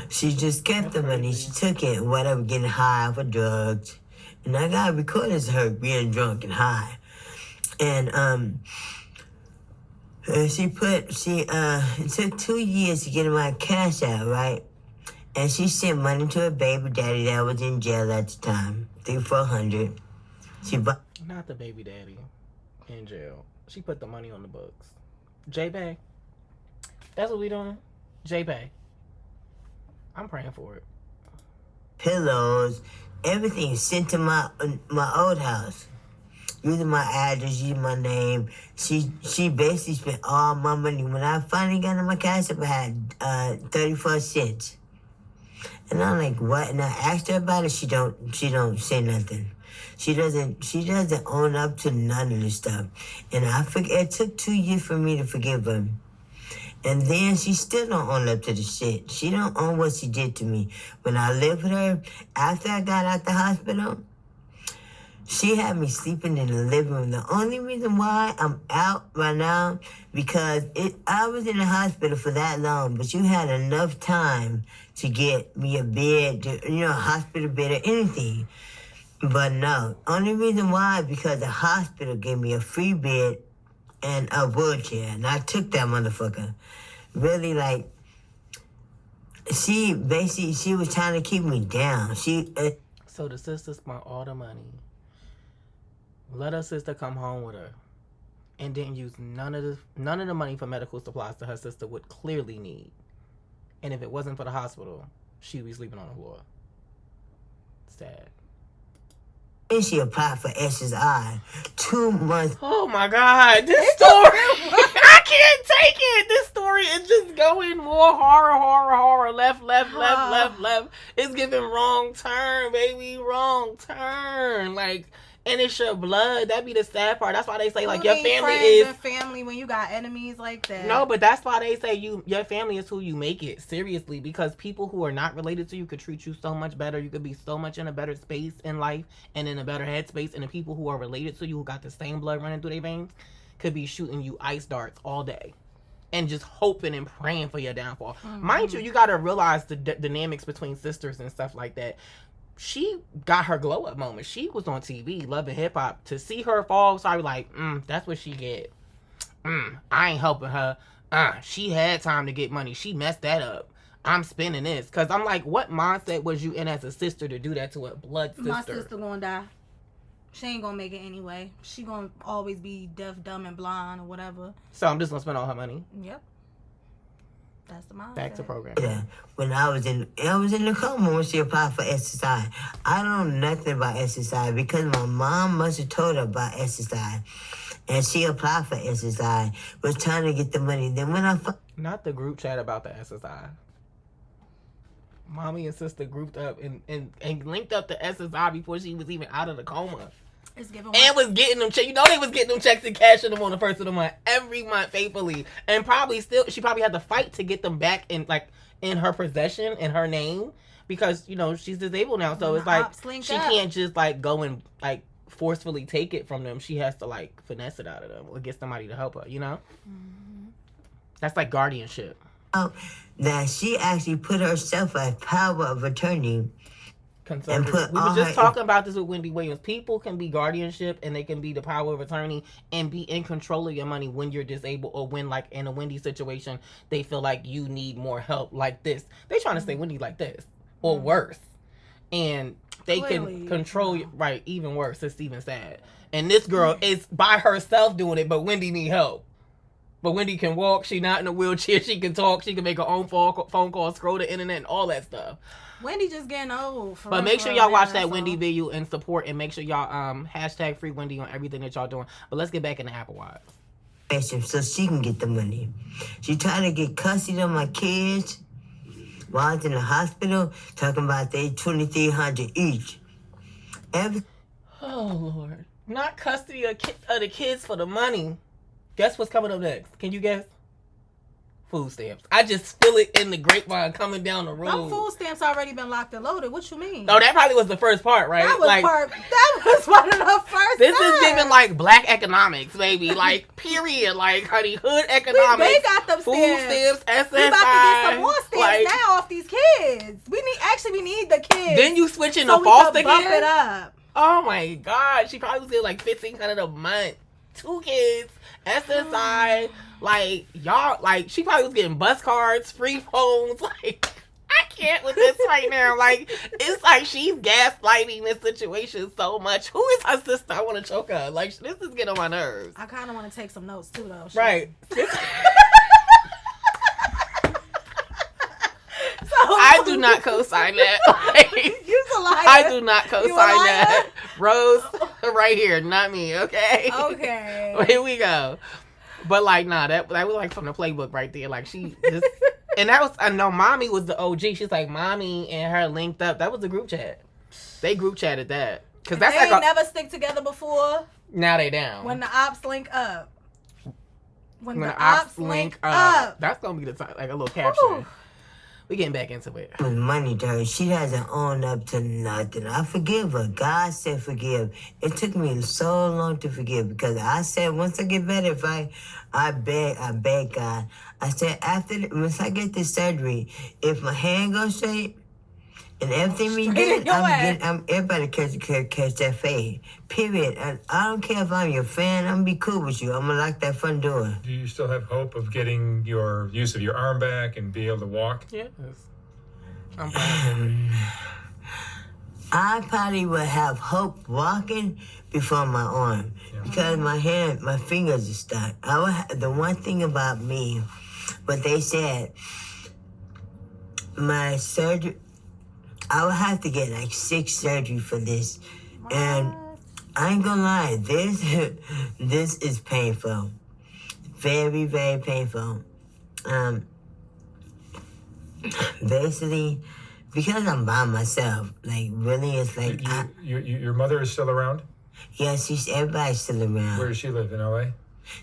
she just kept the money. She took it, whatever, getting high for drugs. And I got recordings of her being drunk and high. And it took 2 years to get my cash out, right? And she sent money to her baby daddy that was in jail at the time, $300-400. She bought. not the baby daddy in jail. She put the money on the books. J-Bay. That's what we doing. J-Bay. I'm praying for it. Pillows, everything sent to my old house. Using my address, using my name. She basically spent all my money. When I finally got in my cash up, I had 34 cents. And I'm like, what? And I asked her about it. She don't say nothing. She doesn't own up to none of this stuff. And it took 2 years for me to forgive her. And then she still don't own up to the shit. She don't own what she did to me. When I lived with her, after I got out the hospital, she had me sleeping in the living room. The only reason why I'm out right now, because I was in the hospital for that long, but you had enough time to get me a bed, a hospital bed or anything. But no, only reason why, because the hospital gave me a free bed and a wheelchair, and I took that motherfucker. Really, like, she was trying to keep me down. So the sister spent all the money. Let her sister come home with her. and didn't use none of the money for medical supplies that her sister would clearly need. And if it wasn't for the hospital, she would be sleeping on the floor. Sad. And she applied for SSI 2 months. Oh my God, this story! I can't take it. This story is just going more horror. Left. It's giving wrong turn, baby. Wrong turn. Like, and it's your blood. That be the sad part. That's why they say, like, your family is family when you got enemies like that. No, but that's why they say your family is who you make it. Seriously, because people who are not related to you could treat you so much better. You could be so much in a better space in life and in a better headspace. And the people who are related to you, who got the same blood running through their veins, could be shooting you ice darts all day and just hoping and praying for your downfall. Mind you, you got to realize the dynamics between sisters and stuff like that. She got her glow up moment. She was on TV, loving hip hop. To see her fall, so I was like, that's what she get. I ain't helping her. She had time to get money. She messed that up. I'm spending this. Because I'm like, what mindset was you in as a sister to do that to a blood sister? My sister gonna die. She ain't gonna make it anyway. She gonna always be deaf, dumb, and blind or whatever. So I'm just gonna spend all her money? Yep. That's the mindset. Back to program. Yeah, when I was in the coma when she applied for SSI. I don't know nothing about SSI because my mom must have told her about SSI. And she applied for SSI, was trying to get the money. Then when Not the group chat about the SSI. Mommy and sister grouped up and linked up the SSI before she was even out of the coma. And was getting them checks. You know they was getting them checks and cashing them on the first of the month every month faithfully. And she probably had to fight to get them back in her possession, in her name. Because, you know, she's disabled now. So it's like she can't just go and forcefully take it from them. She has to finesse it out of them or get somebody to help her, you know? That's like guardianship. That she actually put herself as power of attorney. We were just talking about this with Wendy Williams. People can be guardianship and they can be the power of attorney and be in control of your money when you're disabled or when, in a Wendy situation, they feel like you need more help like this. They trying to say Wendy like this or worse. And they can control you, right, even worse. It's even sad. And this girl is by herself doing it, but Wendy need help. But Wendy can walk. She not in a wheelchair. She can talk. She can make her own phone call, scroll the internet, and all that stuff. Wendy just getting old. But make sure y'all watch that Wendy video and support, and make sure y'all hashtag free Wendy on everything that y'all doing. But let's get back into Apple Watch. So she can get the money. She tried to get custody of my kids while I was in the hospital, talking about they $2,300 each. Oh Lord, not custody of the kids for the money. Guess what's coming up next? Can you guess? Food stamps. I just feel it in the grapevine coming down the road. Them food stamps already been locked and loaded. What you mean? Oh, that probably was the first part, right? That was one of the first. This is giving black economics, baby. Period. Honey, hood economics. We got them food stamps. SSI. We about to get some more stamps now off these kids. We need the kids. Then you switching so to foster bump kids? It up. Oh my God, she probably was getting $1,500 a month. 2 kids, SSI. Y'all, she probably was getting bus cards, free phones. I can't with this right now. It's she's gaslighting this situation so much. Who is her sister? I want to choke her. This is getting on my nerves. I kind of want to take some notes too, though. Right. I do not co-sign that. You're a liar. I do not co-sign that. Rose, right here, not me, okay? Okay. Here we go. But nah, that was from the playbook right there. She just, and that was, I know Mommy was the OG. She's Mommy and her linked up. That was the group chat. They group chatted that. Cause that's they ain't never stick together before. Now they down. When the ops link up. When the ops link up. That's gonna be the a little caption. Ooh. We getting back into it. With money to her, she hasn't owned up to nothing. I forgive her. God said forgive. It took me so long to forgive because I said once I get better, if I beg God. I said once I get this surgery, if my hand goes straight and everything be good, everybody catch that fade. Period. And I don't care if I'm your fan. I'm gonna be cool with you. I'm gonna lock that front door. Do you still have hope of getting your use of your arm back and be able to walk? Yes. I'm fine. I probably would have hope walking before my arm because my fingers are stuck. The one thing about me, what they said, my surgery, I would have to get like 6 surgery for this, and I ain't gonna lie, this is painful, very, very painful. Basically, because I'm by myself, like really, it's like your mother is still around? yeah, everybody's still around. Where does she live, in LA?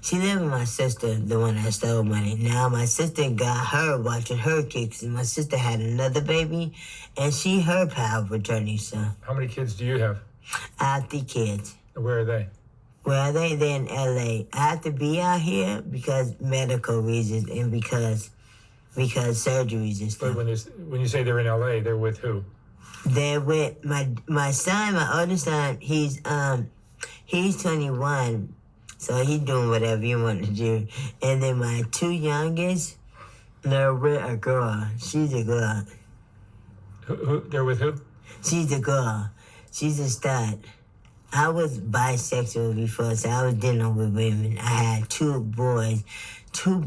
She lived with my sister, the one that stole money. Now my sister got her watching her kids, and my sister had another baby, and she her power of attorney. So How many kids do you have? I have 3 kids. Where are they? Well, they're in LA. I have to be out here because medical reasons and because surgeries and stuff. But when you say they're in LA, they're with who? They're with my son, my oldest son. He's 21, so he's doing whatever he wants to do. And then my 2 youngest, they're with a girl. She's a girl. Who? They're with who? She's a girl. She's a stud. I was bisexual before, so I was dealing with women. I had 2 boys for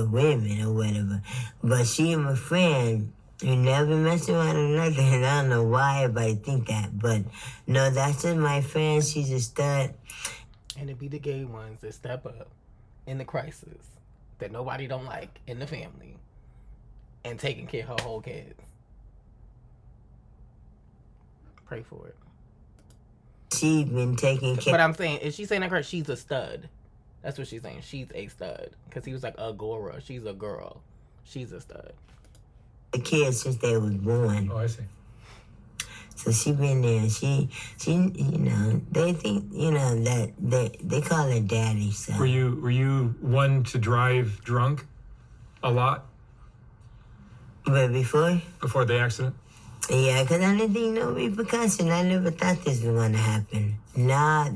women or whatever. But she and my friend, we never mess around or nothing. And I don't know why everybody think that. But no, that's just my friend. She's a stud. And it be the gay ones that step up in the crisis that nobody don't like in the family and taking care of her whole kids. Pray for it. She's been taking care. But I'm saying, is she saying that correct? She's a stud. That's what she's saying. She's a stud. Because he was like, Agora. She's a girl. She's a stud. The kids since they was born. Oh, I see. So she been there. She, they think, that they call her daddy. So Were you one to drive drunk a lot but before the accident? yeah, because I didn't think no repercussion. I never thought this was gonna happen. Now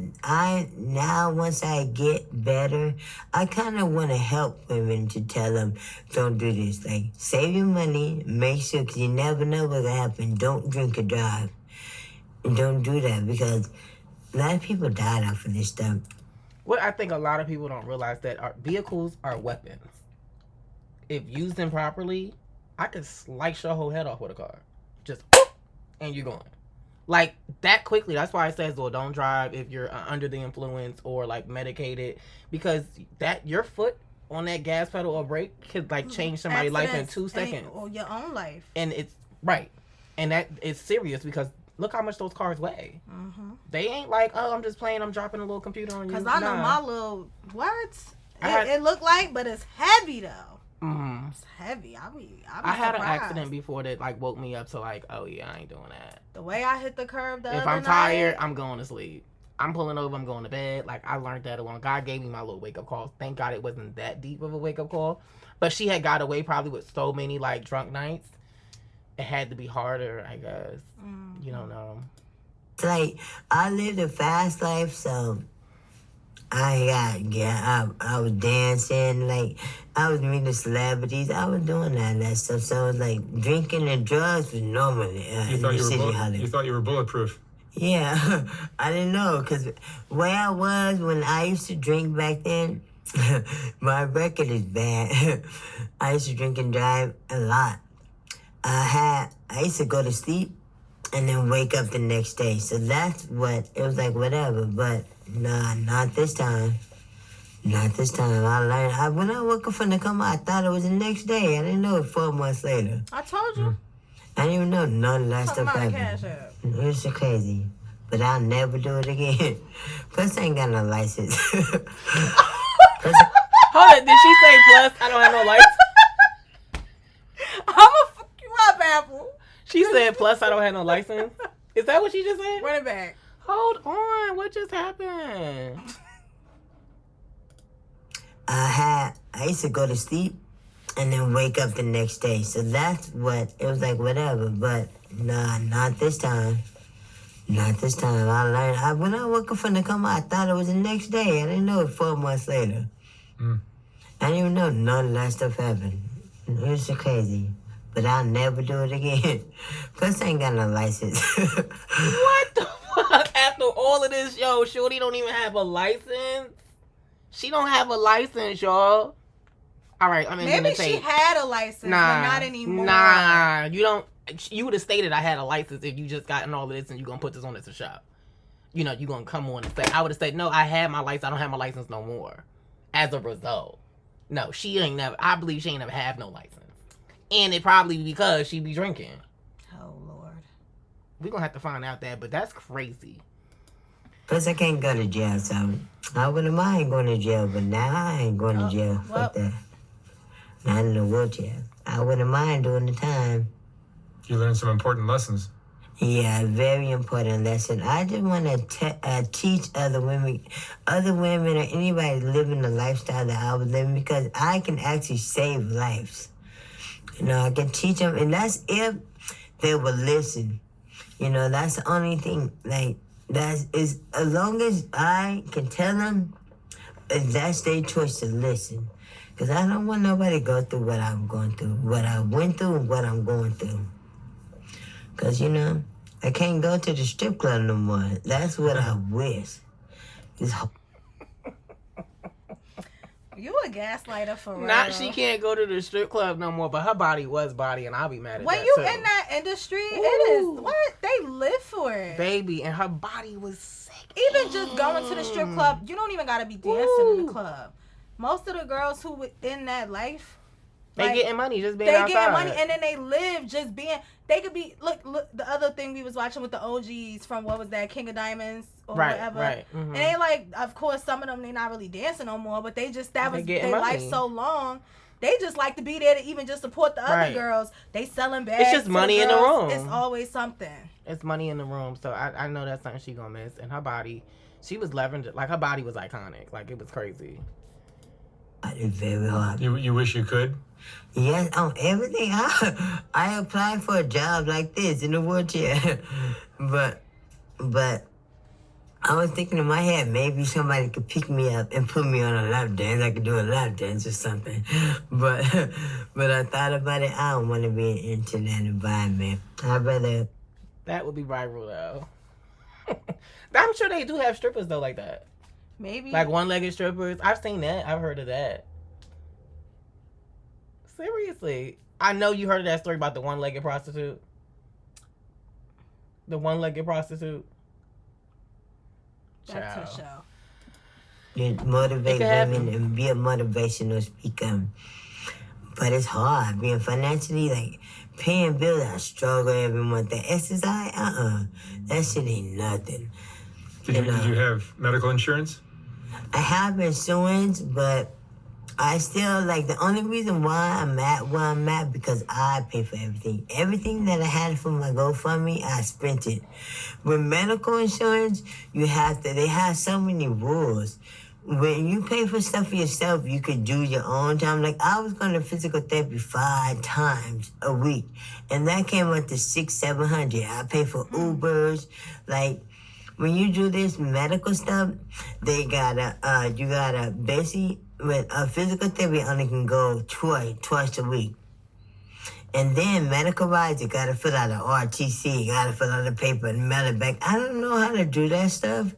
once I get better, I kind of want to help women to tell them, don't do this. Like, save your money, make sure, because you never know what's gonna happen. Don't drink or drive. And don't do that, because a lot of people died off of this stuff. What I think a lot of people don't realize that our vehicles are weapons. If used improperly, I could slice your whole head off with a car. Just, and you're going. Like, that quickly. That's why it says, well, don't drive if you're under the influence or, like, medicated. Because that your foot on that gas pedal or brake could, like, change somebody's life in 2 seconds. Or your own life. And it's, right. And that is serious because look how much those cars weigh. Mm-hmm. They ain't like, oh, I'm just playing, I'm dropping a little computer on you. Because I know my little, it look like, but it's heavy, though. Mm-hmm. It's heavy. I had an accident before that like woke me up to like, oh yeah, I ain't doing that. The way I hit the curb the if other I'm night, tired, I'm going to sleep. I'm pulling over, I'm going to bed. Like, I learned that alone. God gave me my little wake up call. Thank God it wasn't that deep of a wake up call. But she had got away probably with so many like drunk nights. It had to be harder, I guess. Mm-hmm. You don't know. Like, I lived a fast life, so I was dancing, like, I was meeting celebrities. I was doing that stuff. So it was like drinking and drugs was normal in the city. You thought you were bulletproof. Yeah, I didn't know, because where I was when I used to drink back then, my record is bad. I used to drink and drive a lot. I used to go to sleep and then wake up the next day. So that's what, it was like whatever, but nah, not this time. Not this time. I learned, when I woke up from the coma, I thought it was the next day. I didn't know it 4 months later. I told you. I didn't even know none of that stuff happened. It was so crazy. But I'll never do it again. Plus, I ain't got no license. Hold on, did she say plus I don't have no license? I'ma fuck you up, Apple. She said plus I don't have no license? Is that what she just said? Run it back. Hold on, what just happened? I used to go to sleep and then wake up the next day. So that's what, it was like whatever. But nah, not this time. Not this time. I learned, when I woke up from the coma, I thought it was the next day. I didn't know it 4 months later. I didn't even know none of that stuff happened. It was so crazy. but I'll never do it again. Plus, I ain't got no license. What the fuck? After all of this, yo, Shorty don't even have a license? She don't have a license, y'all. All right, I'm Maybe gonna she take. had a license, but not anymore. Nah, you don't. You would have stated I had a license if you just gotten all of this and you gonna put this on as a shop. You know, you gonna come on and say, I would have said, no, I had my license. I don't have my license no more. As a result. No, she ain't never, I believe she ain't never have no license. And it probably because she be drinking. Oh, Lord. We gonna have to find out that, but that's crazy. Plus, I can't go to jail, so I wouldn't mind going to jail, but now I ain't going to jail. Fuck that. Not in the wheelchair. I wouldn't mind doing the time. You learned some important lessons. Yeah, very important lesson. I just want to teach other women or anybody living the lifestyle that I was living, because I can actually save lives. You know, I can teach them, and that's if they will listen. You know, that's the only thing. Like, as long as I can tell them, that's their choice to listen. Because I don't want nobody to go through what I'm going through, what I went through, and what I'm going through. Because, you know, I can't go to the strip club no more. That's what I wish. You a gaslighter for real. Not she can't go to the strip club no more, but her body was body, and I'll be mad at when that you too. in that industry, Ooh. it is what they live for it. Baby, and her body was sick. Even just going to the strip club, you don't even gotta be dancing in the club. Most of the girls who in that life, They like, getting money just being they outside. getting money, and then they live just being. They could be look. The other thing we was watching with the OGs from what was that, King of Diamonds or whatever. Right. Mm-hmm. And they like, of course, some of them they not really dancing no more, but they just that was their life so long. They just like to be there to even just support the other girls. They selling bags. It's just money in the room. It's always something. It's money in the room. So I know that's something she gonna miss. And her body, she was leveraged. Like, her body was iconic. Like, it was crazy. It's very hard. You wish you could? Yes, on everything. I applied for a job like this in the wheelchair. but I was thinking in my head, maybe somebody could pick me up and put me on a lap dance. I could do a lap dance or something. But I thought about it. I don't want to be into that environment. I'd rather... That would be viral, though. I'm sure they do have strippers, though, like that. Maybe. Like one-legged strippers. I've seen that. I've heard of that. Seriously. I know you heard of that story about the one-legged prostitute. The one-legged prostitute. That's her show. You motivate women and be a motivational speaker. But it's hard being financially, like, paying bills. I struggle every month. The SSI, that shit ain't nothing. Did you have medical insurance? I have insurance, but I still, like, the only reason why I'm at where I'm at, because I pay for everything. Everything that I had for my GoFundMe, I spent it. With medical insurance, they have so many rules. When you pay for stuff for yourself, you could do your own time. Like, I was going to physical therapy 5 times a week, and that came up to $600-700. I pay for Ubers. Like, when you do this medical stuff, you gotta basically, with a physical therapy only can go twice a week. And then medical rides, you gotta fill out an RTC, you gotta fill out a paper and mail it back. I don't know how to do that stuff.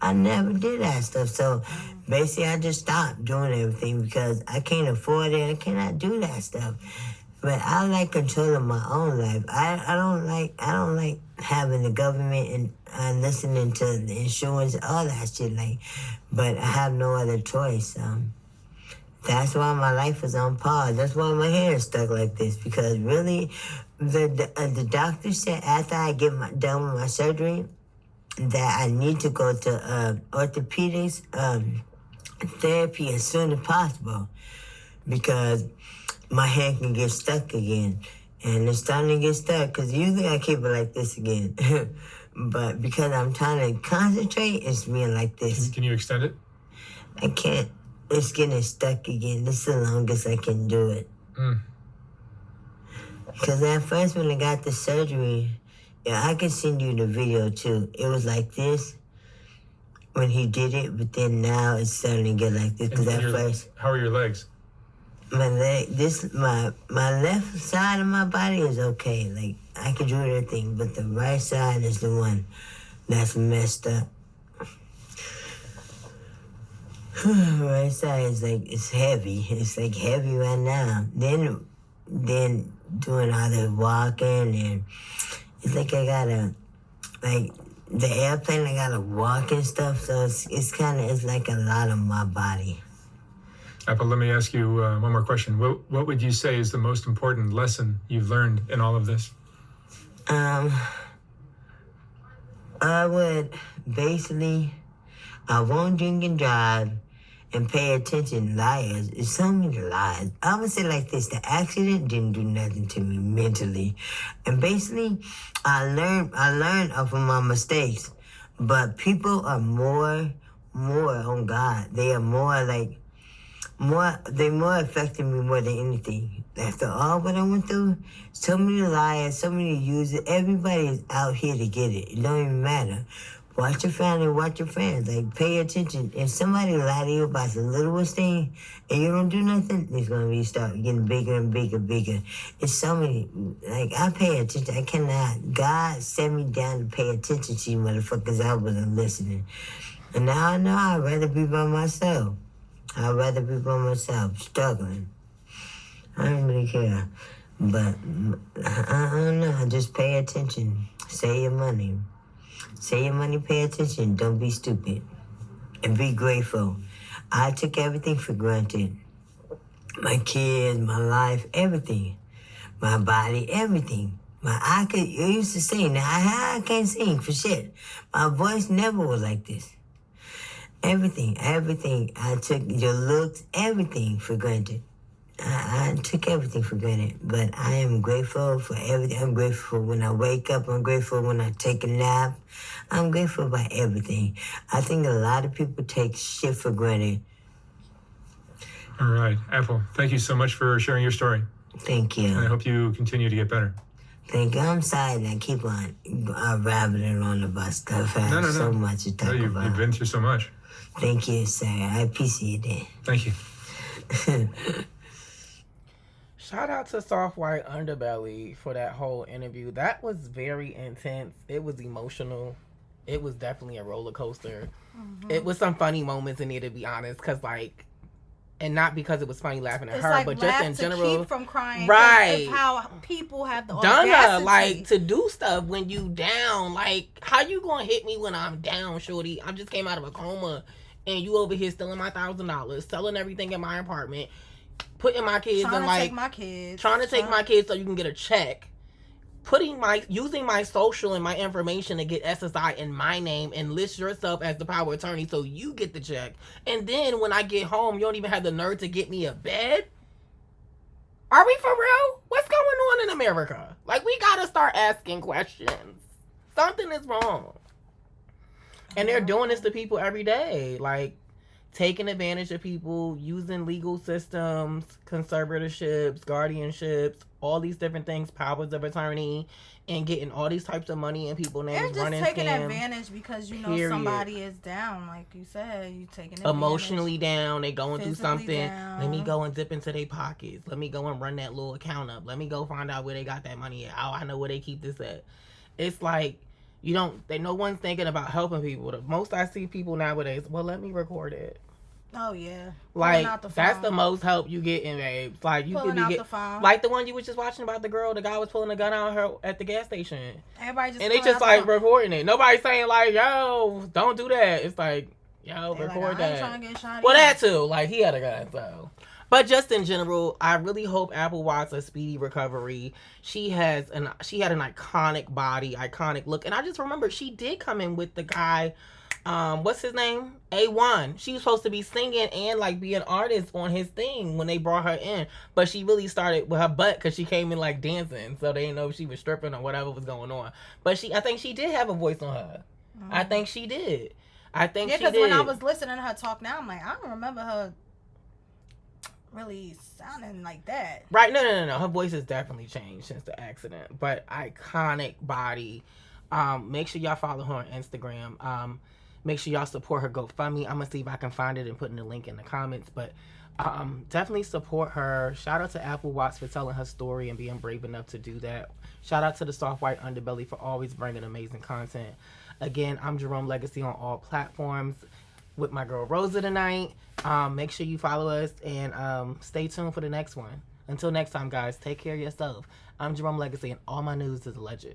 I never did that stuff. So basically I just stopped doing everything because I can't afford it. I cannot do that stuff. But I like controlling my own life. I don't like having the government and listening to the insurance, all that shit. Like, but I have no other choice. That's why my life is on pause. That's why my hair is stuck like this. Because really, the doctor said after I get done with my surgery that I need to go to orthopedics therapy as soon as possible, because my hair can get stuck again. And it's starting to get stuck, because usually I keep it like this again. But because I'm trying to concentrate, it's being like this. Can you extend it? I can't. It's getting stuck again. This is the longest I can do it. Because at first when I got the surgery, I can send you the video too. It was like this when he did it, but then now it's starting to get like this. Because at first... How are your legs? my leg, my left side of my body is okay. Like, I can do everything, but the right side is the one that's messed up. Right side is like, it's heavy. It's like heavy right now. Then doing all the walking, and it's like I gotta, like, the airplane, I gotta walk and stuff, so it's like a lot of my body. Apple, let me ask you one more question. What would you say is the most important lesson you've learned in all of this? I would basically, I won't drink and drive and pay attention. Liars. It's so many lies. I would say like this: the accident didn't do nothing to me mentally, and basically, I learned off of my mistakes. But people are more on God. They are they more affected me more than anything. After all what I went through, so many liars, so many users, everybody is out here to get it. It don't even matter. Watch your family, watch your friends. Like, pay attention. If somebody lie to you about the littlest thing and you don't do nothing, it's going to start getting bigger and bigger. It's so many. Like, I pay attention. I cannot. God set me down to pay attention to you motherfuckers. I wasn't listening. And now I know I'd rather be by myself. Struggling. I don't really care. But, I don't know. Just pay attention. Save your money. Save your money, pay attention. Don't be stupid. And be grateful. I took everything for granted. My kids, my life, everything. My body, everything. I used to sing. Now I can't sing for shit. My voice never was like this. Everything. I took your looks, everything for granted. I took everything for granted, but I am grateful for everything. I'm grateful when I wake up. I'm grateful when I take a nap. I'm grateful about everything. I think a lot of people take shit for granted. All right, Apple, thank you so much for sharing your story. Thank you. And I hope you continue to get better. Thank you. I'm sorry that I keep on rabbling on about stuff. I have so much to talk about. You've been through so much. Thank you, sir. I appreciate it. Thank you. Shout out to Soft White Underbelly for that whole interview. That was very intense. It was emotional. It was definitely a roller coaster. Mm-hmm. It was some funny moments in there, to be honest, because like, and not because it was funny laughing at her, like, but just in general, keep from crying. Right? How people have the Donna, audacity. like, to do stuff when you down. Like, how you gonna hit me when I'm down, shorty? I just came out of a coma, and you over here stealing my $1,000, selling everything in my apartment. Putting my kids trying in, to like, take my kids. trying to take my kids so you can get a check. Using my social and my information to get SSI in my name and list yourself as the power attorney so you get the check. And then when I get home, you don't even have the nerve to get me a bed? Are we for real? What's going on in America? Like, we gotta start asking questions. Something is wrong. And they're doing this to people every day. Like, taking advantage of people, using legal systems, conservatorships, guardianships, all these different things, powers of attorney, and getting all these types of money in people's names. They're just running taking scams. Advantage because you know somebody is down, like you said. You taking advantage. Emotionally down, they going through something. Down. Let me go and dip into their pockets. Let me go and run that little account up. Let me go find out where they got that money at. Oh, I know where they keep this at. It's like, no one's thinking about helping people. The most I see people nowadays, well, let me record it. Oh yeah, like that's the most help you get in, babe. Like you could be like the one you was just watching about the girl. The guy was pulling a gun out of her at the gas station. Everybody just and they just like recording it. Nobody's saying like, "Yo, don't do that." It's like, "Yo, record that." Trying to get shot well, that too. Like he had a gun, so. But just in general, I really hope Apple Watts a speedy recovery. She had an iconic body, iconic look, and I just remember she did come in with the guy. What's his name? A1. She was supposed to be singing and like be an artist on his thing when they brought her in, but she really started with her butt because she came in like dancing, so they didn't know if she was stripping or whatever was going on. But I think she did have a voice on her. Mm-hmm. I think she did. Yeah, because when I was listening to her talk now, I'm like, I don't remember her really sounding like that. Right? No. Her voice has definitely changed since the accident, but iconic body. Make sure y'all follow her on Instagram. Make sure y'all support her GoFundMe. I'm gonna see if I can find it and put in the link in the comments. But definitely support her. Shout out to Apple Watts for telling her story and being brave enough to do that. Shout out to the Soft White Underbelly for always bringing amazing content. Again, I'm Jerome Legacy on all platforms with my girl Rosa tonight. Make sure you follow us and stay tuned for the next one. Until next time, guys, take care of yourself. I'm Jerome Legacy, and all my news is alleged.